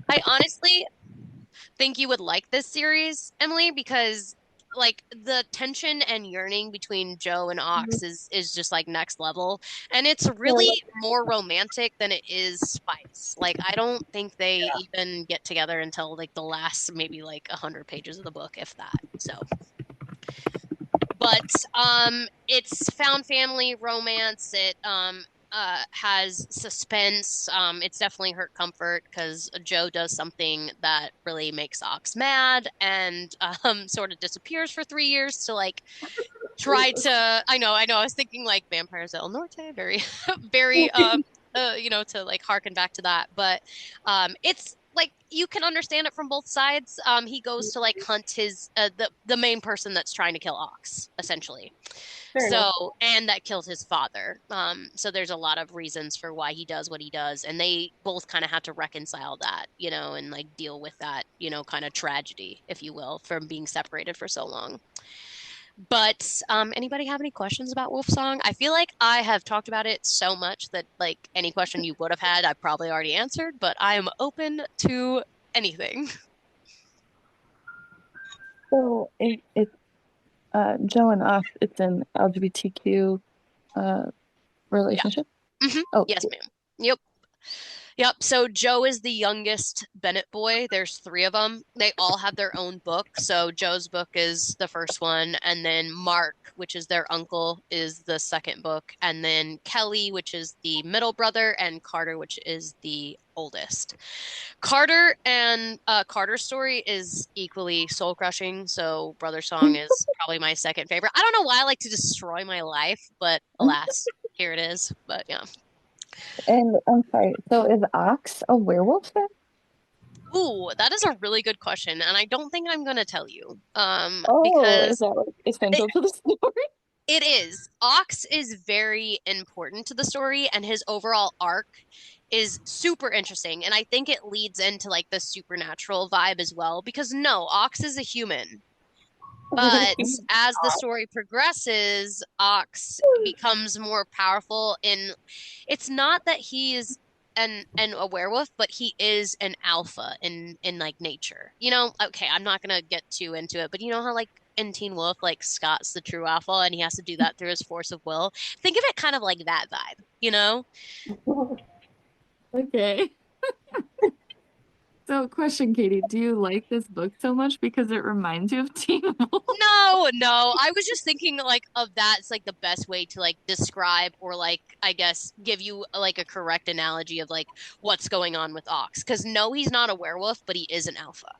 I honestly think you would like this series, Emily, because like the tension and yearning between Joe and Ox is just like next level, and it's really more romantic than it is spice. Like I don't think they even get together until like the last maybe like 100 pages of the book, if that. So, but it's found family romance. It has suspense. It's definitely hurt comfort because Joe does something that really makes Ox mad and sort of disappears for 3 years to like try to. I was thinking like Vampires del Norte, very, very to like harken back to that. But it's like you can understand it from both sides. He goes to like hunt his the main person that's trying to kill Ox, essentially. Fair enough. So, and that killed his father. So there's a lot of reasons for why he does what he does, and they both kind of have to reconcile that, and like deal with that, kind of tragedy, if you will, from being separated for so long. But anybody have any questions about Wolf Song? I feel like I have talked about it so much that like any question you would have had, I probably already answered, but I am open to anything. So it's Joe and Ox, it's an LGBTQ Yeah. relationship. Hmm. Oh, Yes, ma'am. Yep. Yep. So Joe is the youngest Bennett boy. There's three of them. They all have their own book. So Joe's book is the first one, and then Mark, which is their uncle, is the second book, and then Kelly, which is the middle brother, and Carter, which is the oldest. Carter and Carter's story is equally soul crushing. So Brother Song is probably my second favorite. I don't know why I like to destroy my life, but alas, here it is. But yeah. and I'm sorry. So is Ox a werewolf then? Ooh, that is a really good question, and I don't think I'm gonna tell you. Oh, is Because that like it, essential to the story? it is. Ox is very important to the story, and his overall arc is super interesting, and I think it leads into like the supernatural vibe as well. Because no, Ox is a human, but as the story progresses, Ox becomes more powerful in it's not that he is an a werewolf, but he is an alpha in like nature. Okay, I'm not gonna get too into it, but you know how like in Teen Wolf, like Scott's the true alpha and he has to do that through his force of will. Think of it kind of like that vibe, you know? Okay. So, question, Katie, do you like this book so much because it reminds you of Teen Wolf? No, no. I was just thinking like of that. It's like the best way to like describe or like I guess give you like a correct analogy of like what's going on with Ox. Because no, he's not a werewolf, but he is an alpha.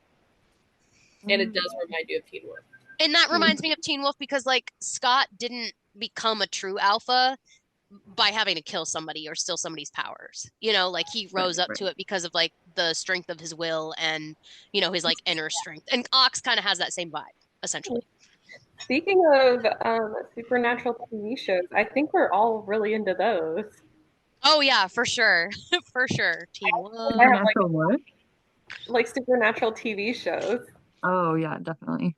And it does remind you of Teen Wolf. And that reminds me of Teen Wolf because like Scott didn't become a true alpha by having to kill somebody or steal somebody's powers. Like he rose up to it because of like the strength of his will and his like inner strength. And Ox kind of has that same vibe, essentially. Speaking of supernatural TV shows, I think we're all really into those. Oh yeah, for sure. For sure. Teen Wolf. I have Supernatural what? like supernatural TV shows. Oh, yeah, definitely.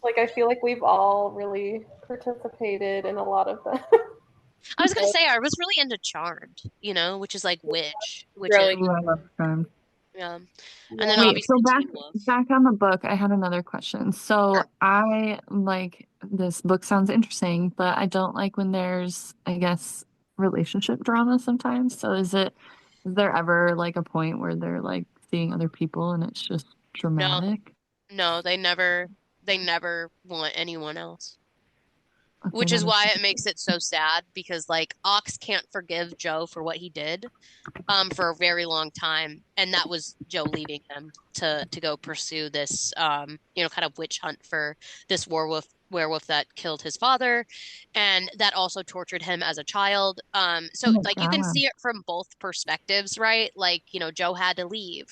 Like I feel like we've all really participated in a lot of them. I was gonna say I was really into Charmed, which is like which is Really? Ooh, I love Charmed. yeah. And then Wait, so obviously Teen Wolf. back on the book, I had another question. So Sure. I like this book sounds interesting, but I don't like when there's, I guess, relationship drama sometimes. So is there ever like a point where they're like seeing other people and it's just No, dramatic? no, they never want anyone else. Okay, which is that why is it makes it so sad because like Ox can't forgive Joe for what he did for a very long time, and that was Joe leaving him to go pursue this kind of witch hunt for this werewolf that killed his father and that also tortured him as a child. oh So my like you can God. see it from both perspectives, right? Like, Joe had to leave.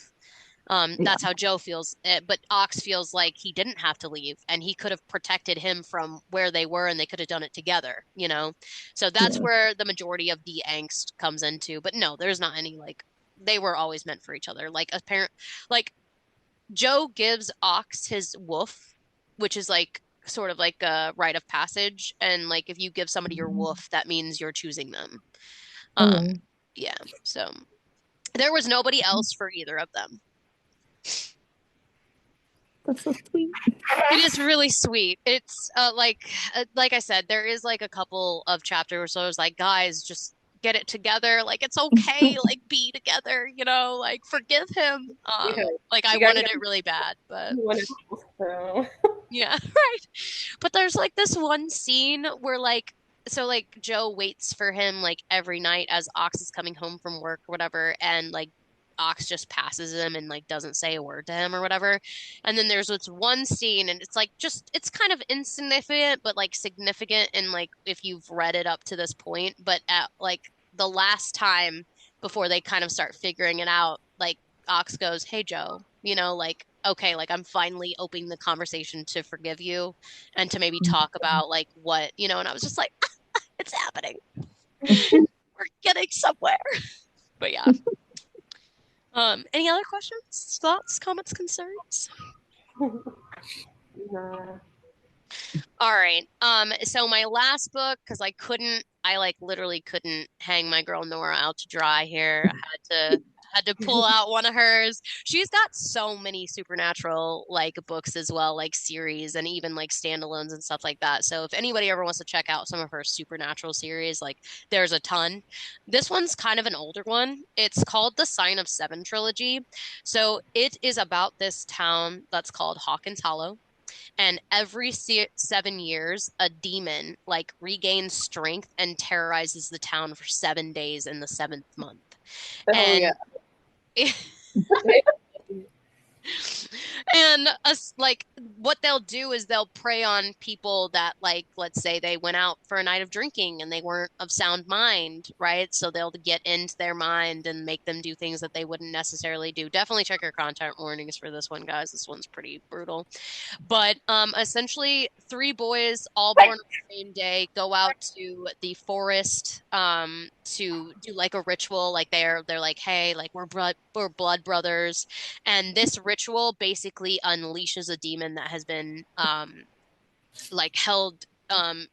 Yeah. That's how Joe feels, but Ox feels like he didn't have to leave and he could have protected him from where they were and they could have done it together. So that's Yeah. where the majority of the angst comes into. But no, there's not any like they were always meant for each other. Like a parent, like Joe gives Ox his wolf, which is like sort of like a rite of passage. And like if you give somebody your wolf, that means you're choosing them. Um, Oh, yeah. So there was nobody else for either of them. that's so sweet. It is really sweet. It's like I said, there is like a couple of chapters where I was like, guys, just get it together. Like it's okay, like be together, like forgive him. Yeah, Like I you guys wanted got it really bad, but one of those, so. yeah, right. But there's like this one scene where like Joe waits for him like every night as Ox is coming home from work or whatever, and like Ox just passes him and like doesn't say a word to him or whatever. And then there's this one scene and it's like just it's kind of insignificant but like significant and like if you've read it up to this point, but at like the last time before they kind of start figuring it out, like Ox goes, "Hey Joe, like okay, like I'm finally opening the conversation to forgive you and to maybe talk about like and I was just like, it's happening. We're getting somewhere." But yeah. Any other questions, thoughts, comments, concerns? Nah. All right. So my last book, because I like literally couldn't hang my girl Nora out to dry here. I had to pull out one of hers. She's got so many supernatural like books as well, like series and even like standalones and stuff like that. So if anybody ever wants to check out some of her supernatural series, like there's a ton. This one's kind of an older one. It's called the Sign of Seven trilogy. So it is about this town that's called Hawkins Hollow. And every 7 years, a demon like regains strength and terrorizes the town for 7 days in the seventh month. Oh yeah. And and us like what they'll do is they'll prey on people that like let's say they went out for a night of drinking and they weren't of sound mind, right? So they'll get into their mind and make them do things that they wouldn't necessarily do. Definitely check your content warnings for this one, guys. This one's pretty brutal. But essentially, three boys, all born on the same day, go out to the forest to do like a ritual. Like they're like, hey, like we're blood brothers, and this ritual basically unleashes a demon that has been like held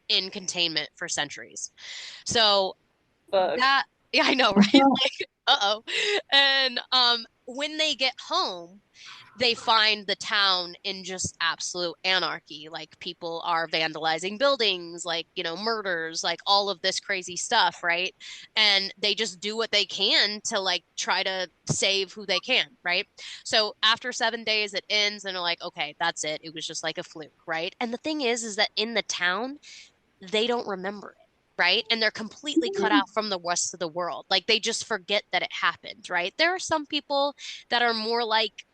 in containment for centuries. So Fuck. that yeah, I know, right? Like, uh-oh. And when they get home, they find the town in just absolute anarchy. Like people are vandalizing buildings, like, murders, like all of this crazy stuff, right? And they just do what they can to like try to save who they can, right? So after 7 days, it ends and they're like, okay, that's it. It was just like a fluke, right? And the thing is that in the town, they don't remember it. Right. And they're completely cut out from the rest of the world. Like they just forget that it happened. Right. There are some people that are more like,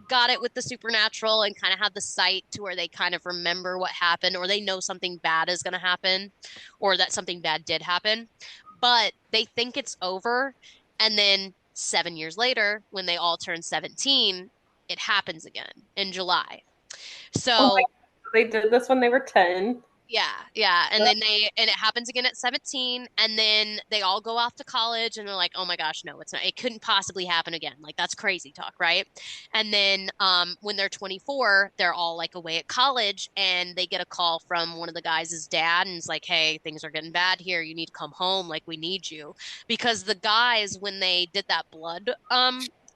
got it with the supernatural and kind of have the sight to where they kind of remember what happened or they know something bad is going to happen or that something bad did happen. But they think it's over. And then 7 years later, when they all turn 17, it happens again in July. Oh my So God. They did this when they were 10. yeah, yeah. And it happens again at 17, and then they all go off to college and they're like, "Oh my gosh, no, it's not. It couldn't possibly happen again." Like that's crazy talk, right? And then when they're 24, they're all like away at college and they get a call from one of the guys' dad and it's like, "Hey, things are getting bad here. You need to come home. Like we need you." Because the guys when they did that blood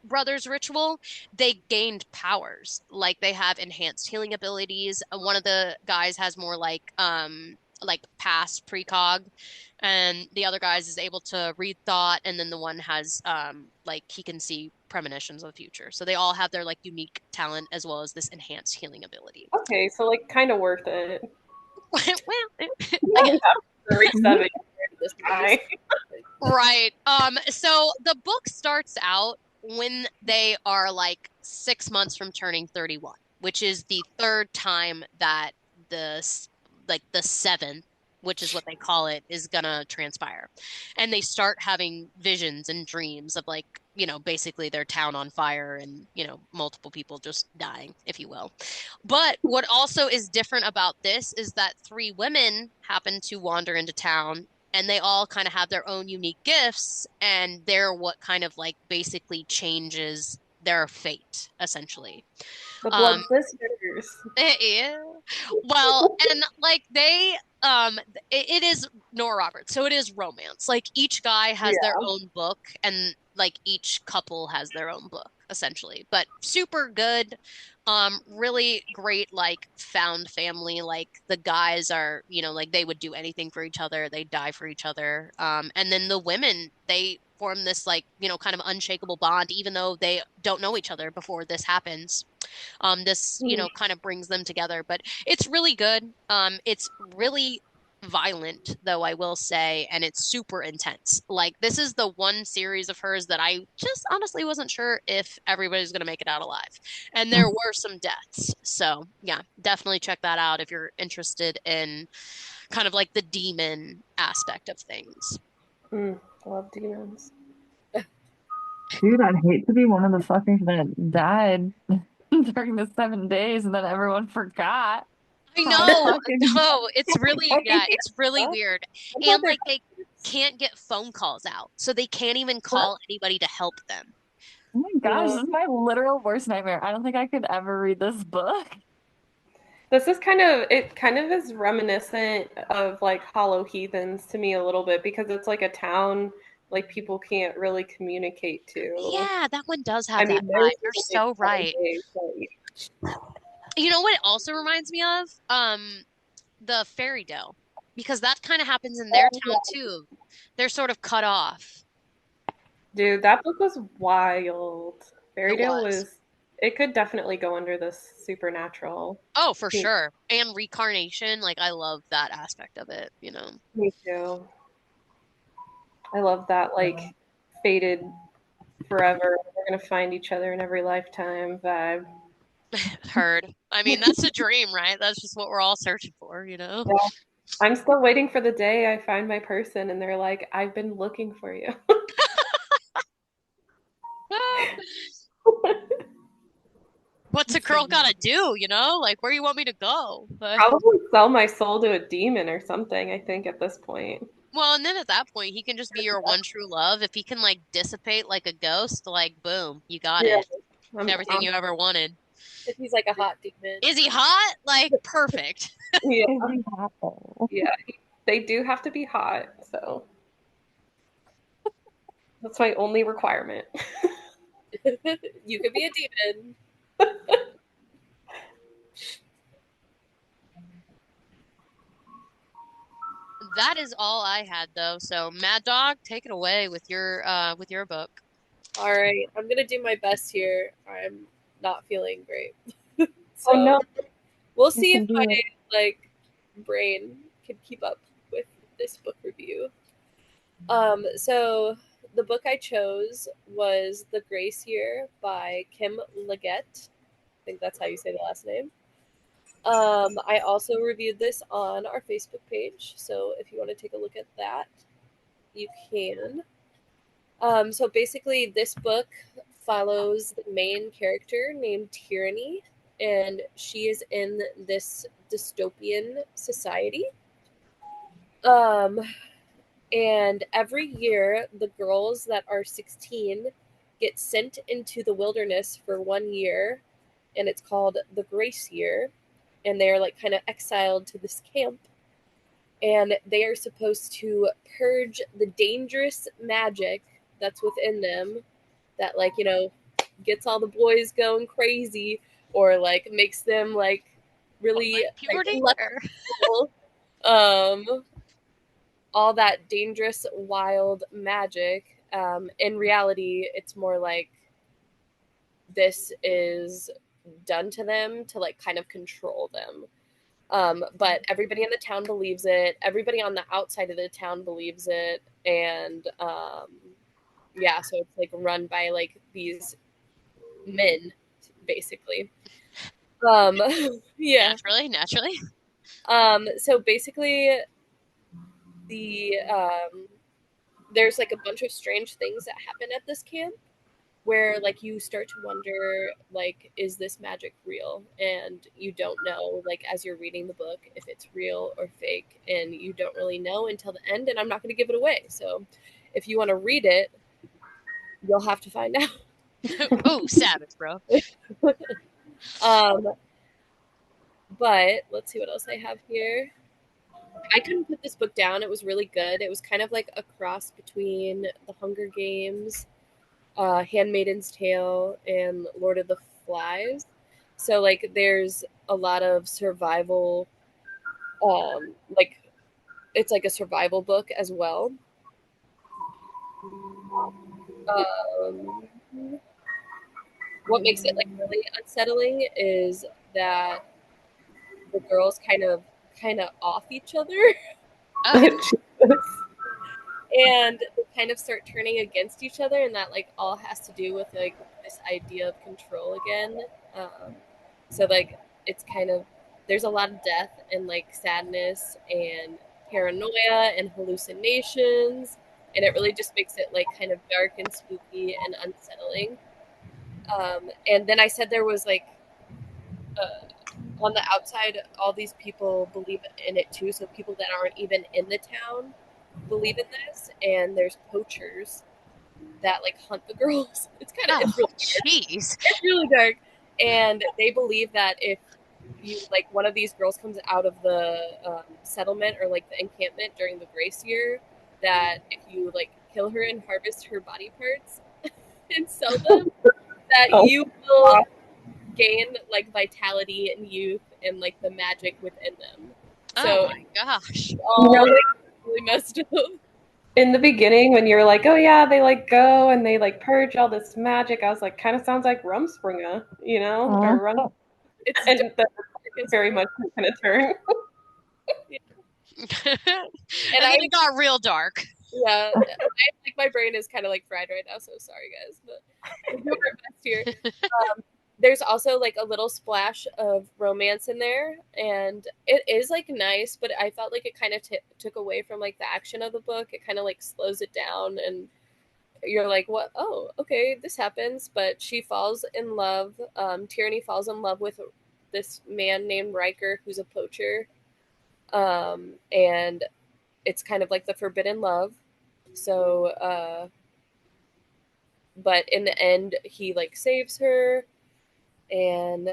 brothers ritual, they gained powers. Like they have enhanced healing abilities. One of the guys has more like past precog, and the other guys is able to read thought, and then the one has like he can see premonitions of the future. So they all have their like unique talent as well as this enhanced healing ability. Okay, so like kind of worth it. Well, Only have to reach 7 This time. right. So the book starts out when they are like 6 months from turning 31, which is the third time that the seventh, which is what they call it, is gonna transpire. And they start having visions and dreams of like, basically their town on fire and, multiple people just dying, if you will. But what also is different about this is that three women happen to wander into town and they all kind of have their own unique gifts and they're what kind of like basically changes their fate essentially. The Blood um Sisters. yeah. Well, and like it is Nora Roberts, so it is romance. Like each guy has their Yeah. own book and like each couple has their own book essentially. But super good. Really great like found family. Like the guys are, like they would do anything for each other. They die for each other. And then the women, they form this like, kind of unshakable bond even though they don't know each other before this happens. This, kind of brings them together, but it's really good. It's really violent, though, I will say, and it's super intense. Like, this is the one series of hers that I just honestly wasn't sure if everybody's going to make it out alive. And there were some deaths. So, yeah, definitely check that out if you're interested in kind of like the demon aspect of things. Love demons. Dude, I'd hate to be one of the fuckers that died during the 7 days and then everyone forgot. I How know. fucking No, it's really, yeah, it's really weird. What about And their like they can't get phone calls out, so they can't even call anybody to help them. Oh my gosh, this is my literal worst nightmare. I don't think I could ever read this book. This is it kind of is reminiscent of like Hollow Heathens to me a little bit because it's like a town like people can't really communicate to. Yeah, that one does I have that mean, vibe. there's You're only so 7 right. days, but You know what it also reminds me of? The fairy dale, because that kind of happens in their town too. They're sort of cut off. dude, that book was wild. It Fairy was. was, it could definitely go under this supernatural. Oh, for Me, sure. And reincarnation, like I love that aspect of it. me too. I love that, like, fated forever. We're gonna find each other in every lifetime vibe. Heard. I mean, that's a dream, right? That's just what we're all searching for. Yeah. I'm still waiting for the day I find my person and they're like, I've been looking for you. What's a girl gotta do? Like, where you want me to go? But, Probably sell my soul to a demon or something, I think, at this point. well, and then at that point, he can just be your one true love. If he can, like, dissipate like a ghost, like, boom, you got Yeah. it. Everything you ever wanted. if he's like a hot demon. Is he hot? Like, perfect. Yeah. Every apple. Yeah. They do have to be hot, so that's my only requirement. You could be a demon. That is all I had, though. So, Mad Dog, take it away with your book. All right, I'm gonna do my best here. I'm not feeling great, so Oh no. we'll You see if can do my it. like brain can keep up with this book review. So the book I chose was The Grace Year by Kim Leggett. I think that's how you say the last name. I also reviewed this on our Facebook page, so if you want to take a look at that, you can. So basically, this book follows the main character named Tyranny, and she is in this dystopian society. Um, and every year, the girls that are 16 get sent into the wilderness for 1 year, and it's called the Grace Year. And they're like kind of exiled to this camp. And they are supposed to purge the dangerous magic that's within them that, like, gets all the boys going crazy or like makes them like really Like puberty? like Or... lustful. Um, all that dangerous, wild magic. In reality, it's more like this is done to them to like kind of control them. But everybody in the town believes it. Everybody on the outside of the town believes it, and yeah, so it's like run by like these men, basically. Um, yeah. Naturally. So basically, there's like a bunch of strange things that happen at this camp where like you start to wonder like is this magic real, and you don't know like as you're reading the book if it's real or fake, and you don't really know until the end, and I'm not going to give it away. So if you want to read it, you'll have to find out. Oh, savage, bro. um but let's see what else I have here. I couldn't put this book down. It was really good. It was kind of like a cross between The Hunger Games, Handmaiden's Tale, and Lord of the Flies. So like there's a lot of survival, like it's like a survival book as well. Um, what makes it like really unsettling is that the girls kind of off each other Oh, and they kind of start turning against each other, and that like all has to do with like this idea of control again. So like it's kind of there's a lot of death and like sadness and paranoia and hallucinations, and it really just makes it like kind of dark and spooky and unsettling. And then I said there was like on the outside all these people believe in it too, so people that aren't even in the town believe in this, and there's poachers that like hunt the girls. oh, It's really jeez. it's really dark, and they believe that if you like one of these girls comes out of the settlement or like the encampment during the grace year, that if you like kill her and harvest her body parts and sell them, that you will gain like vitality and youth and like the magic within them. Oh So my gosh. all really messed up. In the beginning, when you were like, "Oh yeah, they like go and they like purge all this magic," I was like, "Kind of sounds like Rumspringa, you know, or Rum." It's And that's very much going to turn. And and then it got real dark. yeah, like my brain is kind of like fried right now, so sorry guys, but we're doing our best here. There's also like a little splash of romance in there, and it is like nice, but I felt like it kind of took away from like the action of the book. It kind of like slows it down, and you're like, what? Oh, okay, this happens. But she falls in love. Tyranny falls in love with this man named Riker, who's a poacher, and it's kind of like the forbidden love. So, but in the end, he like saves her, and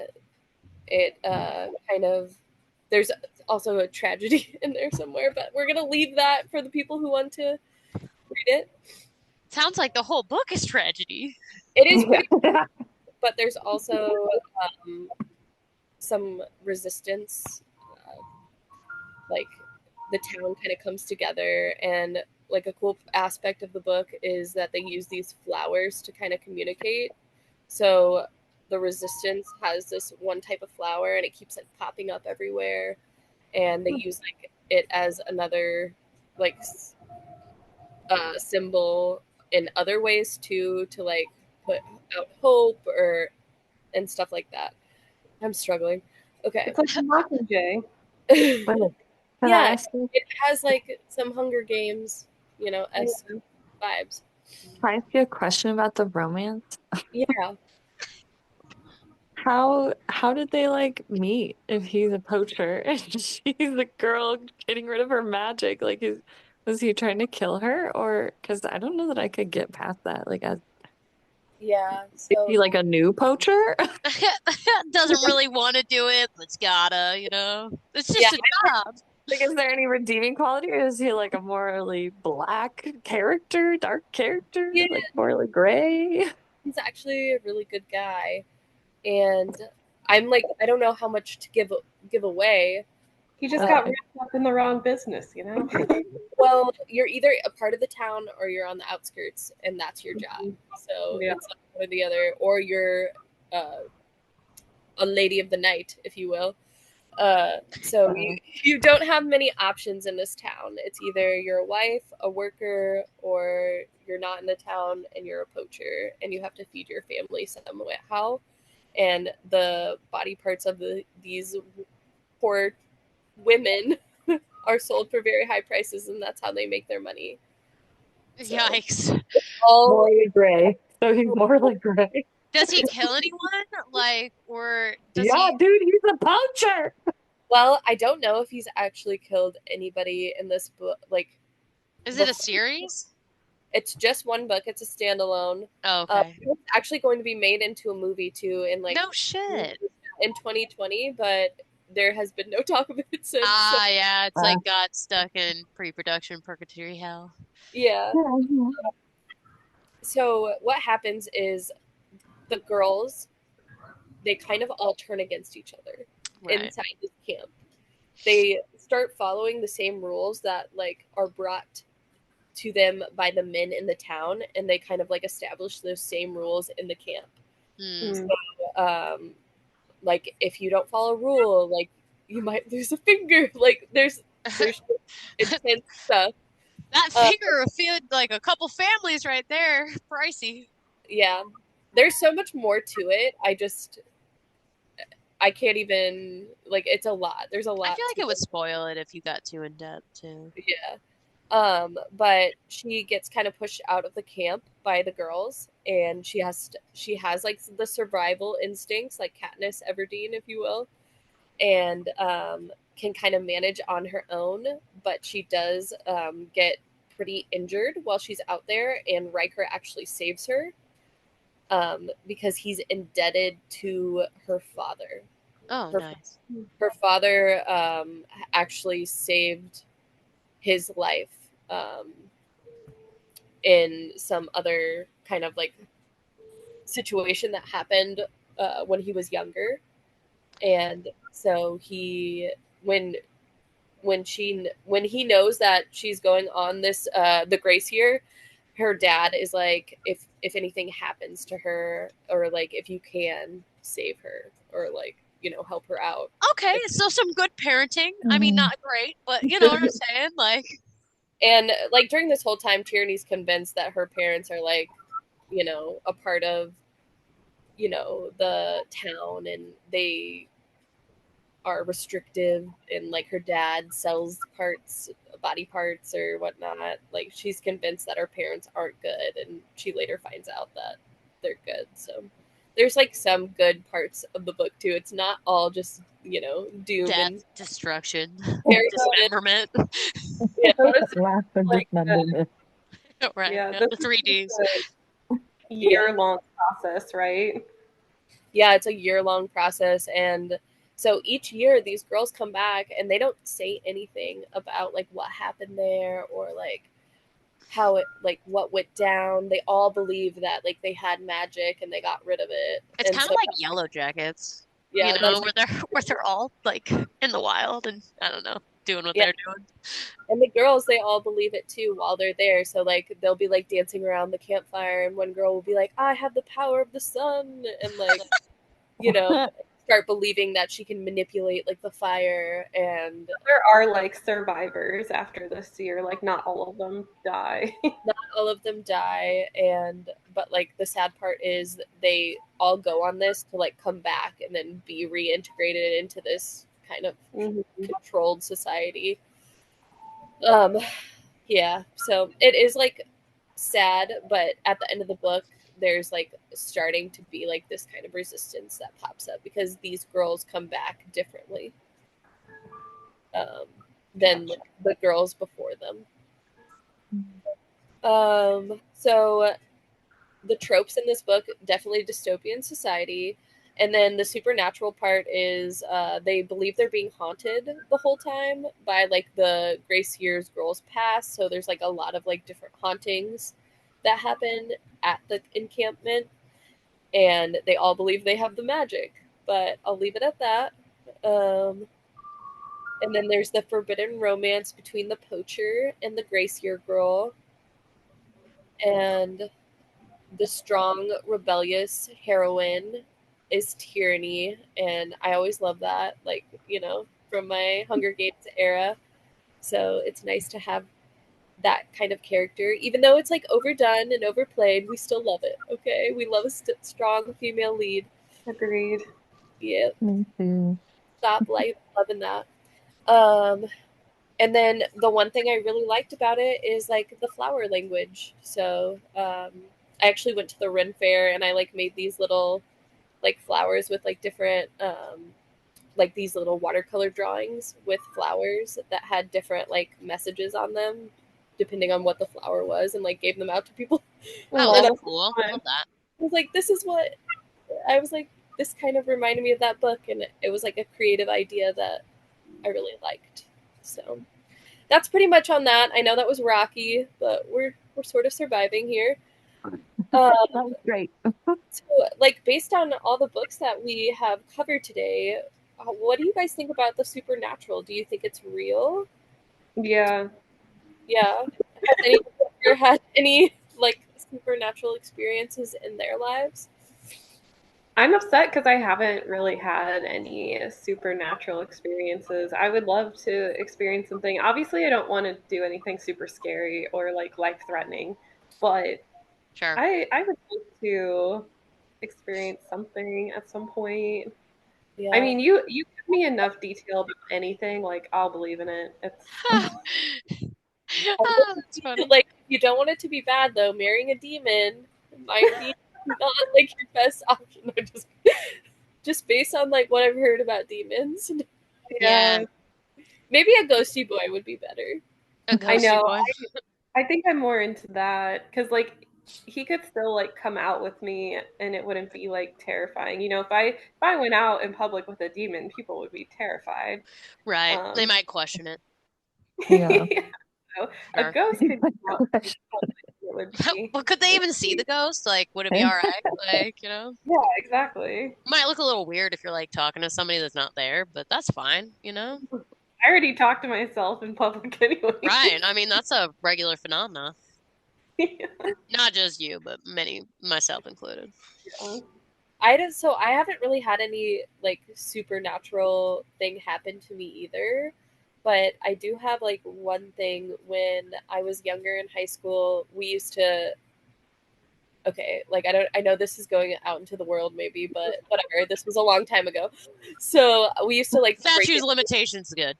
it kind of there's also a tragedy in there somewhere, but we're gonna leave that for the people who want to read it. Sounds like the whole book is tragedy. It is pretty, but there's also um, some resistance. Like the town kind of comes together, and like a cool aspect of the book is that they use these flowers to kind of communicate. So the resistance has this one type of flower, and it keeps like popping up everywhere, and they use like it as another like symbol in other ways too, to like put out hope or and stuff like that. I'm struggling. Okay. It's like a Mockingjay. Can I Yeah, ask you, it has like some Hunger Games, as vibes. can I ask you a question about the romance? Yeah. How did they like meet if he's a poacher and she's a girl getting rid of her magic? Like, was he trying to kill her, or because I don't know that I could get past that. Like, Yeah. is So he like a new poacher? Doesn't really want to do it, but's gotta, It's yeah, just a job. Like, is there any redeeming quality, or is he like a morally black character, dark character, yeah, like morally gray? he's actually a really good guy, and I'm like I don't know how much to give away. He just got wrapped up in the wrong business, you know? Well, you're either a part of the town or you're on the outskirts, and that's your job. So Yeah. it's like one or the other, or you're uh, a lady of the night, if you will. So you don't have many options in this town. It's either you're a wife, a worker, or you're not in the town and you're a poacher, and you have to feed your family somehow. And the body parts of these poor women are sold for very high prices, and that's how they make their money. So, Yikes. all Morally gray. So he's morally gray. Does he kill anyone? Like, or does Yeah, he? dude, he's a poacher. well, I don't know if he's actually killed anybody in this book. Like, Is it a before. series? It's just one book. It's a standalone. Oh, okay. It's actually going to be made into a movie too in No shit. in 2020, but there has been no talk of it since. So, Ah, yeah, it's like got stuck in pre-production purgatory hell. yeah. So what happens is the girls, they kind of all turn against each other Right. inside this camp. They start following the same rules that like are brought to them by the men in the town, and they kind of like establish those same rules in the camp. Hmm. So, like if you don't follow a rule, like you might lose a finger. Like there's intense stuff. That finger would feed like a couple families right there. Pricey. Yeah, there's so much more to it. I can't even like. It's a lot. There's a lot. I feel like to it would spoil it if you got too in depth too. Yeah. But she gets kind of pushed out of the camp by the girls, and she has like the survival instincts, like Katniss Everdeen, if you will, and can kind of manage on her own. But she does get pretty injured while she's out there, and Riker actually saves her because he's indebted to her father. Oh, Her, nice. her father actually saved his life in some other kind of like situation that happened when he was younger, and so when when he knows that she's going on this the grace year, her dad is like, if anything happens to her, or like if you can save her, or like help her out. Okay, so some good parenting. I mean, not great, but you know what I'm saying? Like, And like during this whole time, Tierney's convinced that her parents are like a part of the town, and they are restrictive, and like her dad sells body parts or whatnot. Like she's convinced that her parents aren't good, and she later finds out that they're good. So there's like some good parts of the book too. It's not all just doom death, and destruction, paranoia. dismemberment. Yeah, Like, Right. Yeah, Yeah, this the is 3Ds. a year-long process, right? yeah, it's a year-long process, and so each year these girls come back and they don't say anything about like what happened there, or like how it like what went down. They all believe that like they had magic and they got rid of it. It's And kind of so like Yellow Jackets, yeah, that's where they're all like in the wild and I don't know, doing what yeah. they're doing. And the girls, they all believe it too while they're there. So like they'll be like dancing around the campfire, and one girl will be like, I have the power of the sun, and like start believing that she can manipulate like the fire. And There are like survivors after this year, like not all of them die. not all of them die, and but like the sad part is they all go on this to like come back and then be reintegrated into this kind of controlled society. Yeah, so it is like sad, but at the end of the book there's like starting to be like this kind of resistance that pops up because these girls come back differently um, than the girls before them. So the tropes in this book, definitely dystopian society. And then the supernatural part is they believe they're being haunted the whole time by like the Grace Year's girls past. So there's like a lot of like different hauntings that happen at the encampment, and they all believe they have the magic. But I'll leave it at that. And then there's the forbidden romance between the poacher and the Grace Year girl, and the strong, rebellious heroine is tyranny, and I always love that, like, from my Hunger Games era. So it's nice to have that kind of character, even though it's like overdone and overplayed. We still love it. Okay, we love a strong female lead. Agreed. Yeah, Me too. stop loving that. Um, and then the one thing I really liked about it is like the flower language. So I actually went to the Ren Fair and I like made these little like flowers with like different like these little watercolor drawings with flowers that had different like messages on them depending on what the flower was, and like gave them out to people. Oh, And that's cool. Love that. I was like, this is what I was like, this kind of reminded me of that book, and it was like a creative idea that I really liked. So that's pretty much on that. I know that was rocky, but we're sort of surviving here. That was great. So, like, based on all the books that we have covered today, what do you guys think about the supernatural? Do you think it's real? Yeah. Yeah. Has anyone ever had any like supernatural experiences in their lives? I'm upset because I haven't really had any supernatural experiences. I would love to experience something. Obviously, I don't want to do anything super scary or like life-threatening, but Sure. I would like to experience something at some point. I Yeah. mean, you give me enough detail about anything, like I'll believe in it. It's That's funny. Like, if you don't want it to be bad, though, marrying a demon might be not like your best option. No, just based on like what I've heard about demons. Yeah. Maybe a ghosty boy would be better. A I ghosty know. boy. I think I'm more into that because like he could still like come out with me and it wouldn't be like terrifying. If I went out in public with a demon, people would be terrified. Right. They Um, might question it. Yeah. so a Sure. ghost could come out in public. It would be Well, could they even see the ghost? Like, would it be all right? Like, yeah, exactly. might look a little weird if you're like talking to somebody that's not there, but that's fine. I already talked to myself in public anyway. Right. I mean, that's a regular phenomena. Yeah. Not just you, but many, myself included. I haven't really had any like supernatural thing happen to me either. But I do have like one thing. When I was younger in high school, we used to, okay, like I know this is going out into the world maybe, but whatever. This was a long time ago. So we used to like Statue's limitations good.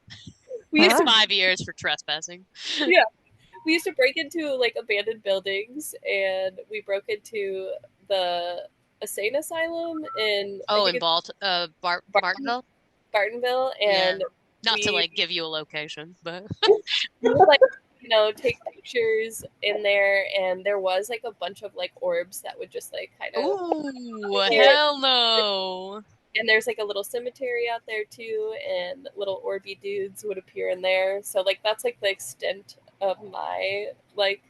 we used Huh? to 5 years for trespassing. yeah, we used to break into like abandoned buildings, and we broke into the insane asylum in I Oh, think in it's Bartonville? Bartonville, Yeah. and Not to we like give you a location, but we would like take pictures in there, and there was like a bunch of like orbs that would just like kind of ooh, appear. hell no. And there's like a little cemetery out there too, and little orby dudes would appear in there. So like that's like the extent of my like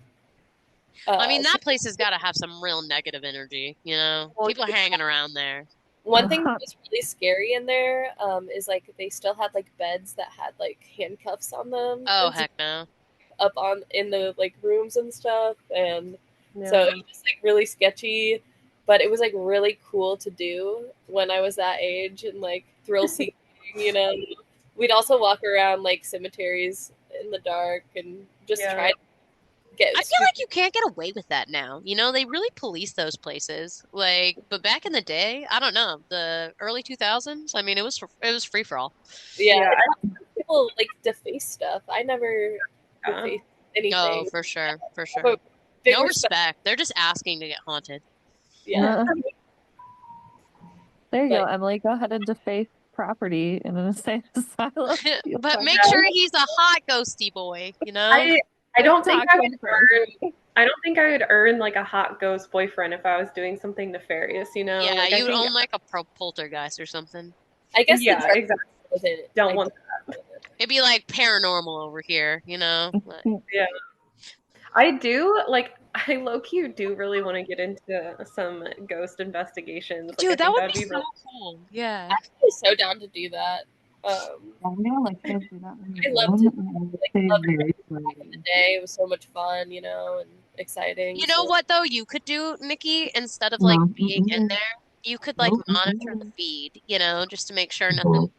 I mean, so that place has got to have some real negative energy, you know? well, People hanging around there. one thing that was really scary in there is like they still had like beds that had like handcuffs on them Oh, and heck no. up on in the like rooms and stuff, and so Yeah. it was just like really sketchy, but it was like really cool to do when I was that age and like thrill seeking. you know we'd also walk around like cemeteries in the dark and just Yeah. try to get I feel like you can't get away with that now. You know, they really police those places. Like, but back in the day, I don't know, the early 2000s, I mean, it was free for all. yeah, Yeah. people like deface stuff. I never deface Oh, anything. for sure, for But sure. big No respect. respect. They're just asking to get haunted. Yeah. There you go, But- Emily. Go ahead and deface property in an insane asylum. You'll But find make out. sure he's a hot ghosty boy, you know? I don't think Talk I to would him first. I don't think I would earn like a hot ghost boyfriend if I was doing something nefarious, Yeah, Like I you'd think own like a poltergeist or something. I guess yeah, the dark exactly. wasn't Don't want It'd be like paranormal over here, you know? Like, yeah. I do like I low key do really want to get into some ghost investigations. Like I dude, that think would that'd be be so really cool. Yeah. I was so down to do that. I'm gonna let you guys do that when I you're love alone, to and I would like say love very it back in the slowly. day. It was so much fun, and exciting. You know So what though you could do, Nikki, instead of like No, being in there? You could like monitor the feed, just to make sure nothing,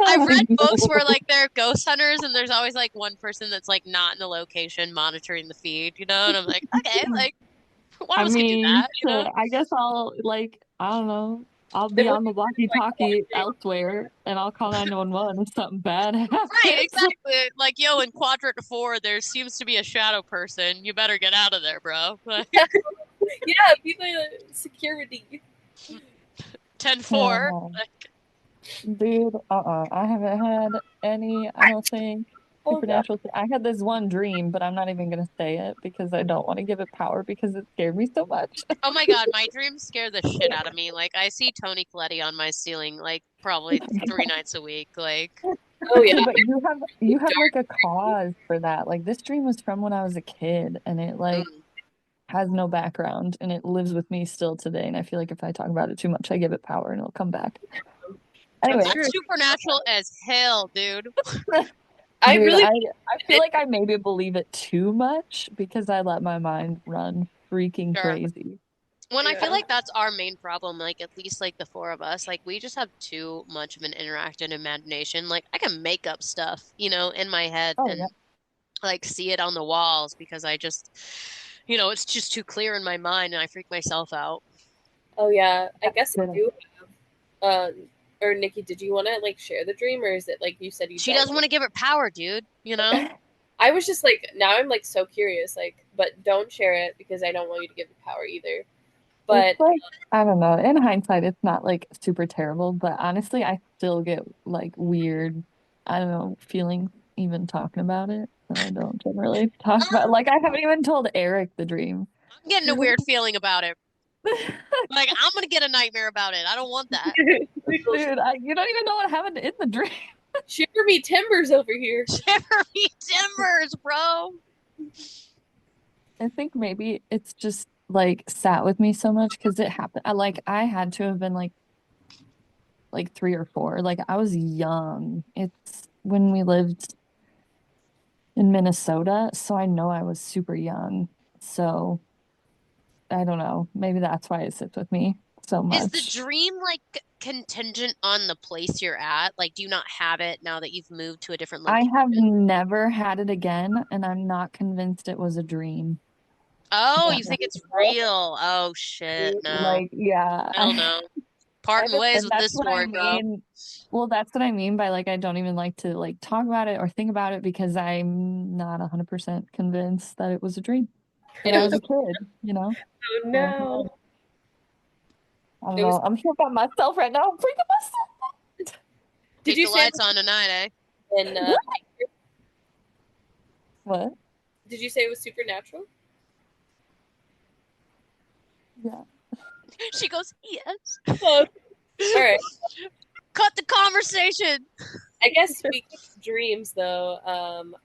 I've read books No. where like they're ghost hunters and there's always like one person that's like not in the location monitoring the feed, and I'm like, okay, like one I of us could do mean, that. shit, I guess I'll like, I don't know. I'll It be would on the walkie-talkie elsewhere and I'll call 911 if something bad Right, happens. exactly. Like, yo, in quadrant 4, there seems to be a shadow person. You better get out of there, bro. Like, yeah, be the security. 10-4. Oh, Like, dude, I haven't had any, I don't think, Oh god. supernatural. I had this one dream, but I'm not even gonna say it because I don't want to give it power because it scared me so much. oh my God, my dreams scare the shit out of me. Like, I see Tony Coletti on my ceiling, like, probably 3 nights a week. Like, Oh yeah. Okay, but you have like a cause for that. Like this dream was from when I was a kid and it like mm. has no background and it lives with me still today. And I feel like if I talk about it too much, I give it power and it'll come back. That's Anyway, true. That's supernatural as hell, dude. I dude, really I feel like I maybe believe it too much because I let my mind run freaking Sure. crazy. When I feel yeah. like that's our main problem, like at least like the four of us, like we just have too much of an interactive imagination. Like I can make up stuff, in my head Oh and yeah. like see it on the walls because I just, it's just too clear in my mind and I freak myself out. Oh yeah. I guess I Ditto. do have or Nikki, did you wanna like share the dream or is it like you said you She don't doesn't want want to give it power, dude, you know? to? I was just like now I'm like so curious, like, but don't share it because I don't want you to give it power either. It's But like, I don't know. In hindsight, it's not like super terrible, but honestly, I still get like weird, I don't know, feelings even talking about it. So I don't generally talk about like I haven't even told Eric the dream. I'm getting a weird feeling about it. Like I'm gonna get a nightmare about it. I don't want that. Dude, you don't even know what happened in the dream. shiver me timbers over here. Shiver me timbers, bro. I think maybe it's just like sat with me so much because it happened. I had to have been like 3 or 4. Like I was young. It's when we lived in Minnesota, so I know I was super young. So I don't know. Maybe that's why it sits with me so Is the much. dream like contingent on the place you're at? Like, do you not have it now that you've moved to a different I have location? never had it again, and I'm not convinced it was a dream. If Oh, that you think makes it's real? Oh shit, no. like yeah, I don't know. I Parting have a ways and with that's this what I story, bro. mean. Well, that's what I mean by like I don't even like to like talk about it or think about it because I'm not 100% convinced that it was a dream. But it I was was a kid. Oh So no. I don't it was know. I'm here by myself right now. I'm freaking did Keep you the say it lights on tonight, eh? was in myself. What? did you say it was supernatural? Yeah. She goes, yes. Oh, all right. Cut the conversation. I guess speaking of dreams, though,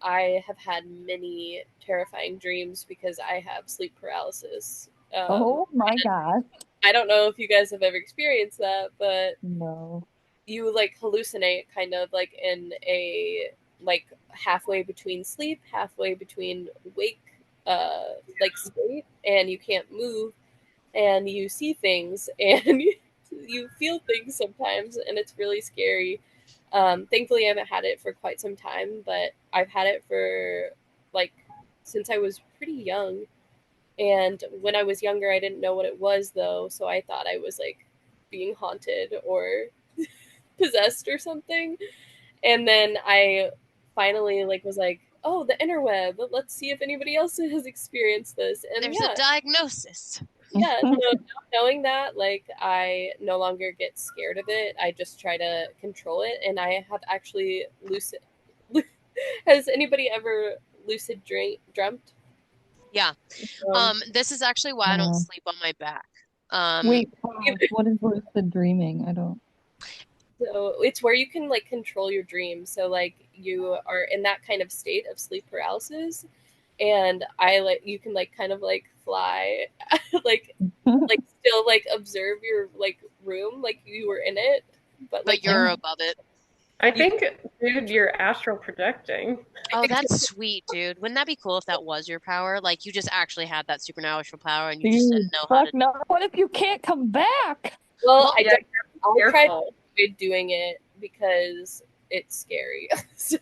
I have had many terrifying dreams because I have sleep paralysis. Oh my gosh. I don't know if you guys have ever experienced that, but No. you like hallucinate kind of like in a like halfway between sleep, halfway between wake, like state, and you can't move, and you see things, and you feel things sometimes, and it's really scary. Thankfully, I haven't had it for quite some time, but I've had it for like since I was pretty young. And when I was younger, I didn't know what it was though, so I thought I was like being haunted or possessed or something. And then I finally like was like, "Oh, the interweb. Let's see if anybody else has experienced this." And There's a yeah, diagnosis. yeah. So now knowing that, like, I no longer get scared of it. I just try to control it, and I have actually lucid. Has anybody ever lucid dreamt? Yeah. Um, This is actually why I don't No. sleep on my back. Um, Wait, pause. What is lucid dreaming? I don't. So it's where you can like control your dreams. So like you are in that kind of state of sleep paralysis, and I like you can like kind of like fly, like still like observe your like room like you were in it, but but like you're Oh, above it. I You, think, dude, you're astral projecting. I Oh, think so. that's sweet, dude. Wouldn't that be cool if that was your power? Like you just actually had that supernatural power and you just didn't Dude, know how to. fuck no. What if you can't come back? Well, Well, I Yeah, don't. I tried to careful. avoid doing it because it's scary. So,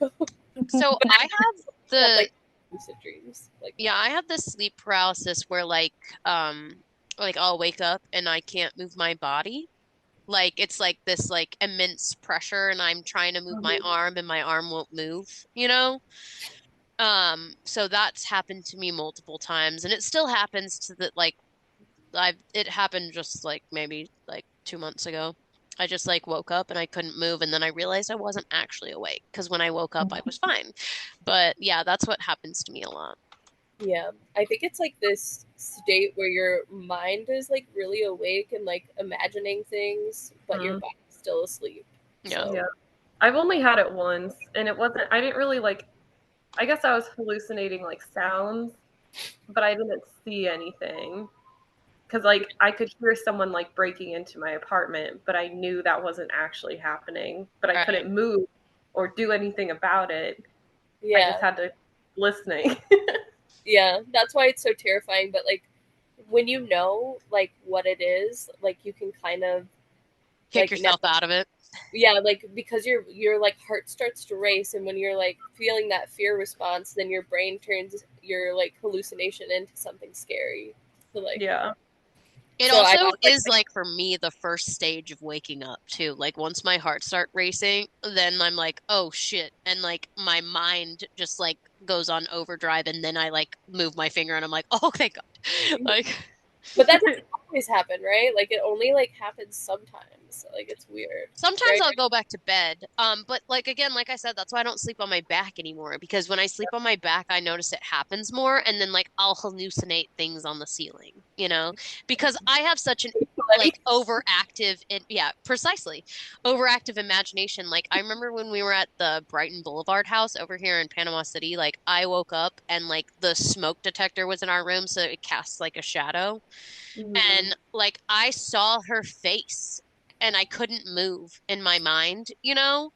so but I have I have the like lucid dreams like yeah, that. I have this sleep paralysis where like I'll wake up and I can't move my body. Like it's like this like immense pressure and I'm trying to move my Mhm. arm and my arm won't move, you know? So that's happened to me multiple times and it still happens to the like I've it happened just like maybe like 2 months ago. I just like woke up and I couldn't move and then I realized I wasn't actually awake because when I woke up I was fine. But yeah, that's what happens to me a lot. Yeah, I think it's like this state where your mind is like really awake and like imagining things, but your Mhm. body's still asleep. Yeah. So Yeah. I've only had it once, and it wasn't, I didn't really like, I guess I was hallucinating like sounds, but I didn't see anything. Because like I could hear someone like breaking into my apartment, but I knew that wasn't actually happening. But I Right. couldn't move or do anything about it. I just yeah, had to listening. yeah, that's why it's so terrifying. But like when you know like what it is, like you can kind of Kick like now yourself out of it. yeah, like because your like heart starts to race, and when you're like feeling that fear response, then your brain turns your like hallucination into something scary. So like Yeah. It so I also like is like for me the first stage of waking up too. Like once my heart start racing, then I'm like, oh shit. And like my mind just like goes on overdrive and then I like move my finger and I'm like, oh thank God. Like but that doesn't always happen, right? Like it only like happens sometimes. Like it's weird, sometimes right? I'll go back to bed. But like again, like I said, that's why I don't sleep on my back anymore because when I sleep on my back, I notice it happens more and then like I'll hallucinate things on the ceiling, you know? Because I have such an like overactive and yeah, precisely. Overactive imagination. Like I remember when we were at the Brighton Boulevard house over here in Panama City, like I woke up and like the smoke detector was in our room, so it casts like a shadow. Mhm. And like I saw her face and I couldn't move in my mind, you know?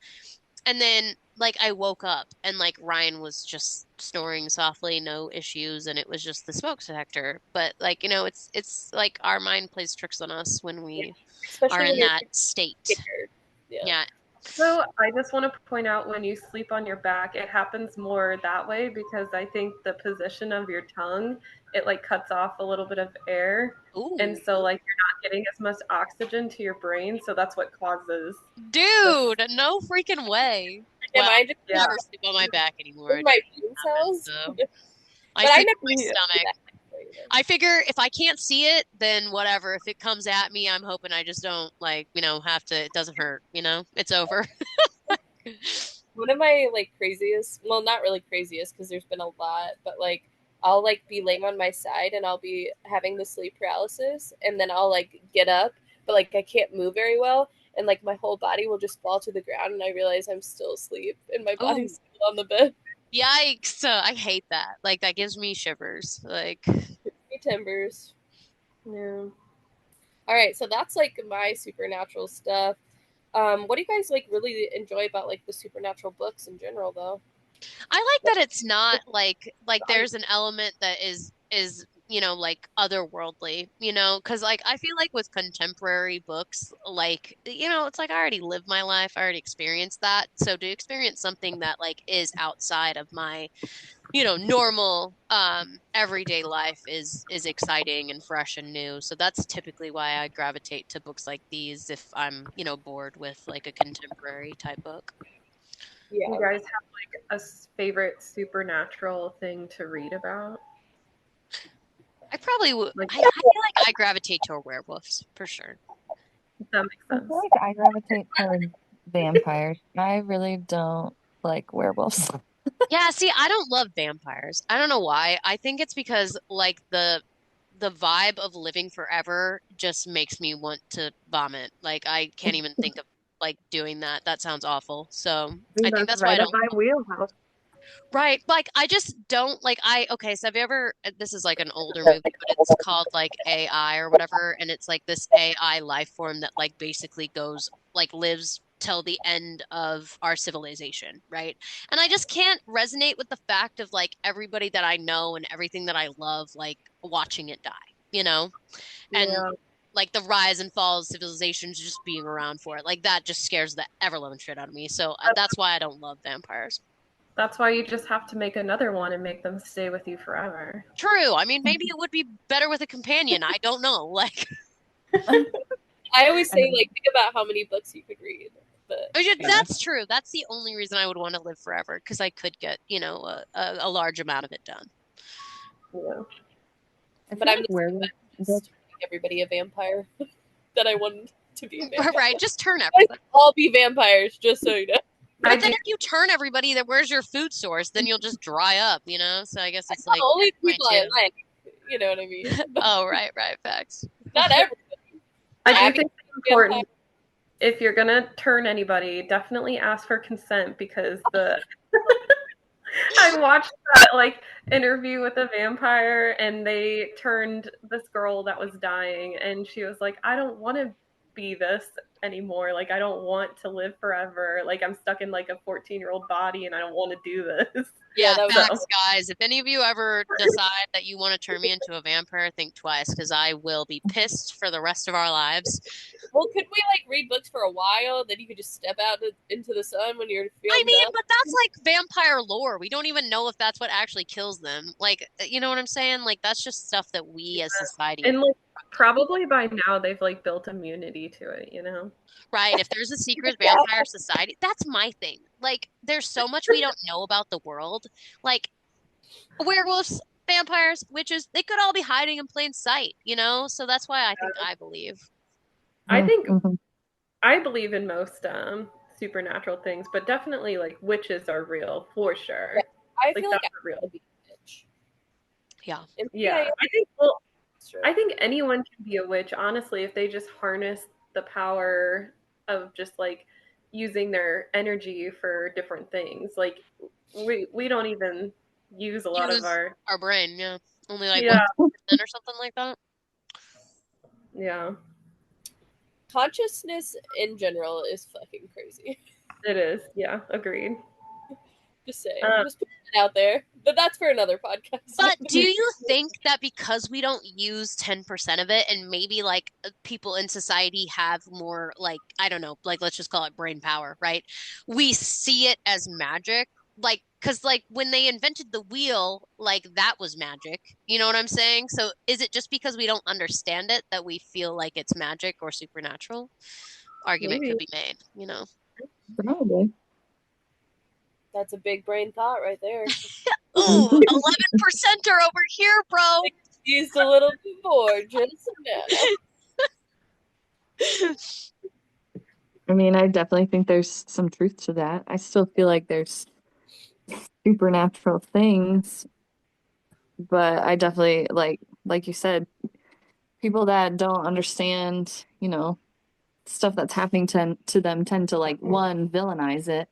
And then like I woke up and like Ryan was just snoring softly, no issues, and it was just the smoke detector. But like, it's like our mind plays tricks on us when Yeah, we are especially when in you're that state. scared. Yeah. Yeah. So I just want to point out when you sleep on your back, it happens more that way because I think the position of your tongue, it like cuts off a little bit of air. And Ooh. so like you're not getting as much oxygen to your brain, so that's what causes this. Dude, no freaking way. Am Well, I just I Yeah. never sleep on my back anymore. in It my doesn't brain happen, cells? so But I I sleep never on my Yeah. do stomach. that. Either. I figure if I can't see it, then whatever. If it comes at me, I'm hoping I just don't like, have to, it doesn't hurt, it's over. One of my like craziest, well, not really craziest because there's been a lot, but like I'll like be laying on my side and I'll be having the sleep paralysis, and then I'll like get up, but like I can't move very well, and like my whole body will just fall to the ground, and I realize I'm still asleep and my Oh, body's still on the bed. yikes. I hate that. Like that gives me shivers. Like, Me timbers. Yeah. All right, so that's like my supernatural stuff. What do you guys like really enjoy about like the supernatural books in general, though? I like that it's not like there's an element that is like otherworldly, because like I feel like with contemporary books, like it's like I already lived my life, I already experienced that. So to experience something that like is outside of my normal everyday life is exciting and fresh and new. So that's typically why I gravitate to books like these if I'm bored with like a contemporary type book. You Yeah, guys have like a favorite supernatural thing to read about? I probably would. Like I feel like I gravitate toward werewolves for sure. that makes I feel sense. like I gravitate towards vampires. I really don't like werewolves. Yeah, see, I don't love vampires. I don't know why. I think it's because like the vibe of living forever just makes me want to vomit. Like I can't even think of like doing that. That sounds awful. So I think That's that's why I right up don't. my wheelhouse. Right. Like I just don't like okay, so have you ever this is like an older movie, but it's called like AI or whatever, and it's like this AI life form that like basically goes like lives till the end of our civilization, right? And I just can't resonate with the fact of like everybody that I know and everything that I love, like watching it die, you know? And Yeah. like the rise and fall of civilizations just being around for it. Like that just scares the ever loving shit out of me. So that's why I don't love vampires. That's why you just have to make another one and make them stay with you forever. True. I mean, maybe it would be better with a companion. I don't know. Like, I always say, like, think about how many books you could read. But oh, yeah, that's true. That's the only reason I would want to live forever because I could get, you know, a large amount of it done. Yeah. but I'm just turning everybody a vampire that I want to be a vampire. Right. Just turn Let's everybody. all be vampires, just so you know. But then if you turn everybody, then where's your food source? Then you'll just dry up, you know? So I guess it's like the only people I too. like. You know what I mean? Oh, right, facts. Not everybody. I do think it's important. If you're gonna turn anybody, definitely ask for consent because the I watched that like interview with a vampire and they turned this girl that was dying and she was like, I don't want to be this anymore. Like I don't want to live forever. Like I'm stuck in like a 14-year-old body and I don't want to do this. Yeah, that was facts, guys. If any of you ever decide that you want to turn me into a vampire, think twice because I will be pissed for the rest of our lives. Well, could we like read books for a while? Then you could just step out into the sun when you're feeling. I mean, but that's like vampire lore. We don't even know if that's what actually kills them. Like, you know what I'm saying? Like, that's just stuff that we as society. And like probably by now they've like built immunity to it, you know? Right. If there's a secret vampire society, that's my thing. Like, there's so much we don't know about the world. Like, werewolves, vampires, witches, they could all be hiding in plain sight, you know? So that's why I think I believe. I think I believe in most supernatural things, but definitely like witches are real for sure. Yeah, I like feel that's like a real. Yeah. Yeah. I think anyone can be a witch, honestly, if they just harness the power of just like using their energy for different things. Like we don't even use a lot of our brain, yeah. Only like yeah. 1% or something like that. Yeah. Consciousness in general is fucking crazy. It is. Yeah, agreed. Just saying. Just putting it out there. But that's for another podcast. But do you think that because we don't use 10% of it and maybe like people in society have more like, I don't know, like let's just call it brain power, right? We see it as magic. Like, because like when they invented the wheel, like that was magic. You know what I'm saying? So is it just because we don't understand it that we feel like it's magic or supernatural? Argument could be made, you know? Probably. That's a big brain thought right there. Ooh, 11%er over here, bro. Used a little bit more just now. I mean, I definitely think there's some truth to that. I still feel like there's supernatural things, but I definitely like you said, people that don't understand, you know, stuff that's happening to them tend to like one, villainize it,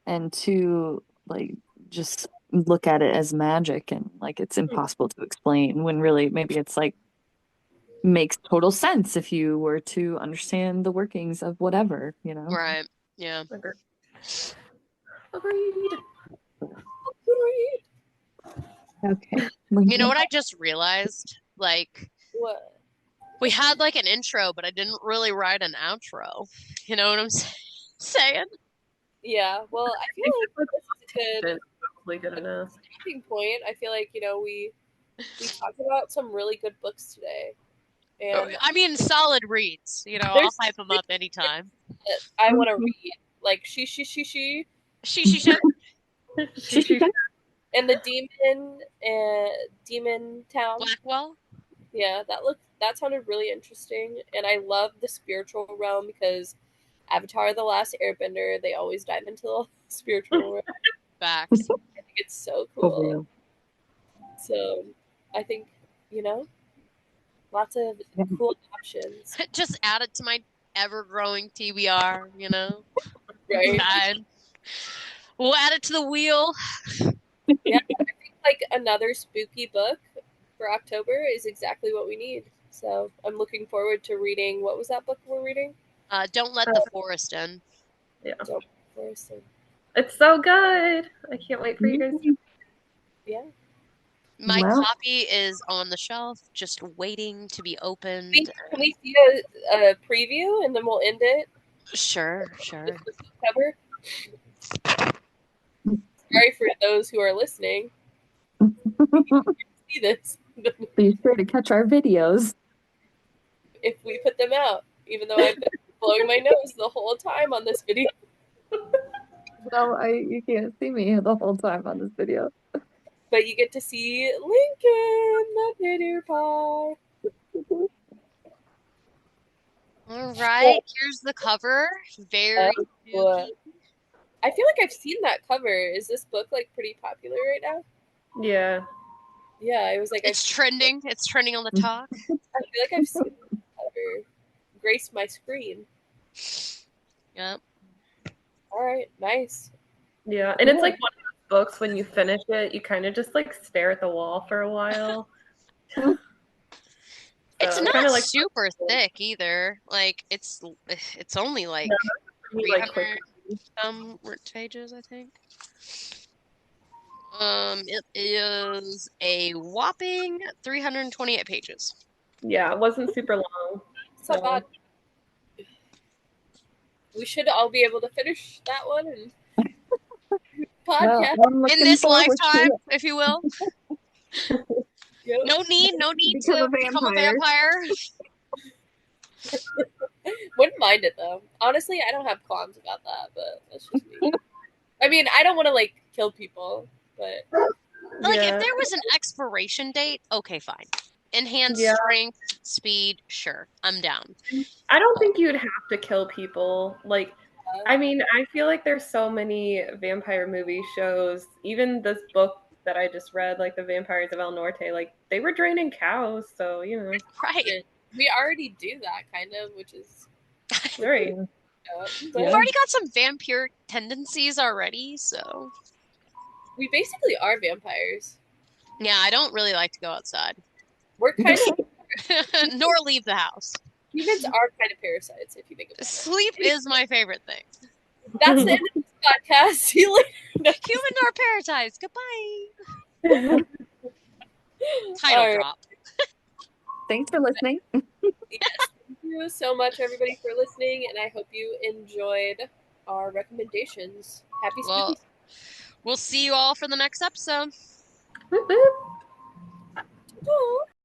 and two, like just look at it as magic and like it's impossible to explain when really maybe it's like makes total sense if you were to understand the workings of whatever, you know? Right. Yeah. Agreed. Okay. You know what I just realized? Like, what? We had like an intro, but I didn't really write an outro. You know what I'm saying? Yeah. Well, I feel like this is probably good enough. Stopping point. I feel like we talked about some really good books today. And I mean, solid reads. You know, I'll hype them up anytime. I want to read like she. And the demon town. Blackwell. Yeah, that sounded really interesting, and I love the spiritual realm because Avatar: The Last Airbender, they always dive into the spiritual realm. Facts. I think it's so cool. So, I think lots of cool options. Just add it to my ever-growing TBR. You know, right? We'll add it to the wheel. Yeah, I think like another spooky book for October is exactly what we need. So I'm looking forward to reading. What was that book we're reading? Don't Let the Forest In. Yeah. Don't force it. It's so good. I can't wait for you guys to. Yeah. My Well. copy is on the shelf, just waiting to be opened. Can we see a preview and then we'll end it? Sure, sure. With the cover. Sorry for those who are listening. See this Be sure to catch our videos. if we put them out, even though I've been blowing my nose the whole time on this video. No, you can't see me the whole time on this video. But you get to see Lincoln, the bitter pie. All right, here's the cover. Very Oh, spooky. I feel like I've seen that cover. Is this book like pretty popular right now? Yeah. Yeah, it was like It's trending. It's trending on the talk. I feel like I've seen the cover grace my screen. Yep. All right, nice. Yeah. And it's like one of those books when you finish it, you kind of just like stare at the wall for a while. It's So, not kind of like super thick either. Like it's only like like quick. 300 some pages, I think. It is a whopping 328 pages. Yeah, it wasn't super long. It's not bad. We should all be able to finish that one and podcast. Well, In this forward to lifetime, it. if you will. Yep. No need Become to a become a vampire. vampire. Wouldn't mind it though. Honestly, I don't have qualms about that, but that's just me. I mean, I don't want to like kill people, but Like Yeah. if there was an expiration date, okay, fine. Enhanced Yeah. strength, speed, sure, I'm down. I don't think you'd have to kill people. Like, I mean, I feel like there's so many vampire movie shows. Even this book that I just read, like The Vampires of El Norte, like they were draining cows, so you know. Right. we already do that kind of, which is Right. We've already got some vampire tendencies already, so we basically are vampires. yeah, I don't really like to go outside. We're kind of Nor leave the house. humans are kind of parasites if you think about it. Sleep is my favorite thing. That's the end of this podcast. See you later. Human nor parasites. Goodbye. Title All right. drop. Thanks for listening. Yes, thank you so much, everybody, for listening, and I hope you enjoyed our recommendations. Happy Well, spooky. we'll see you all for the next episode. Whoop, whoop. Oh.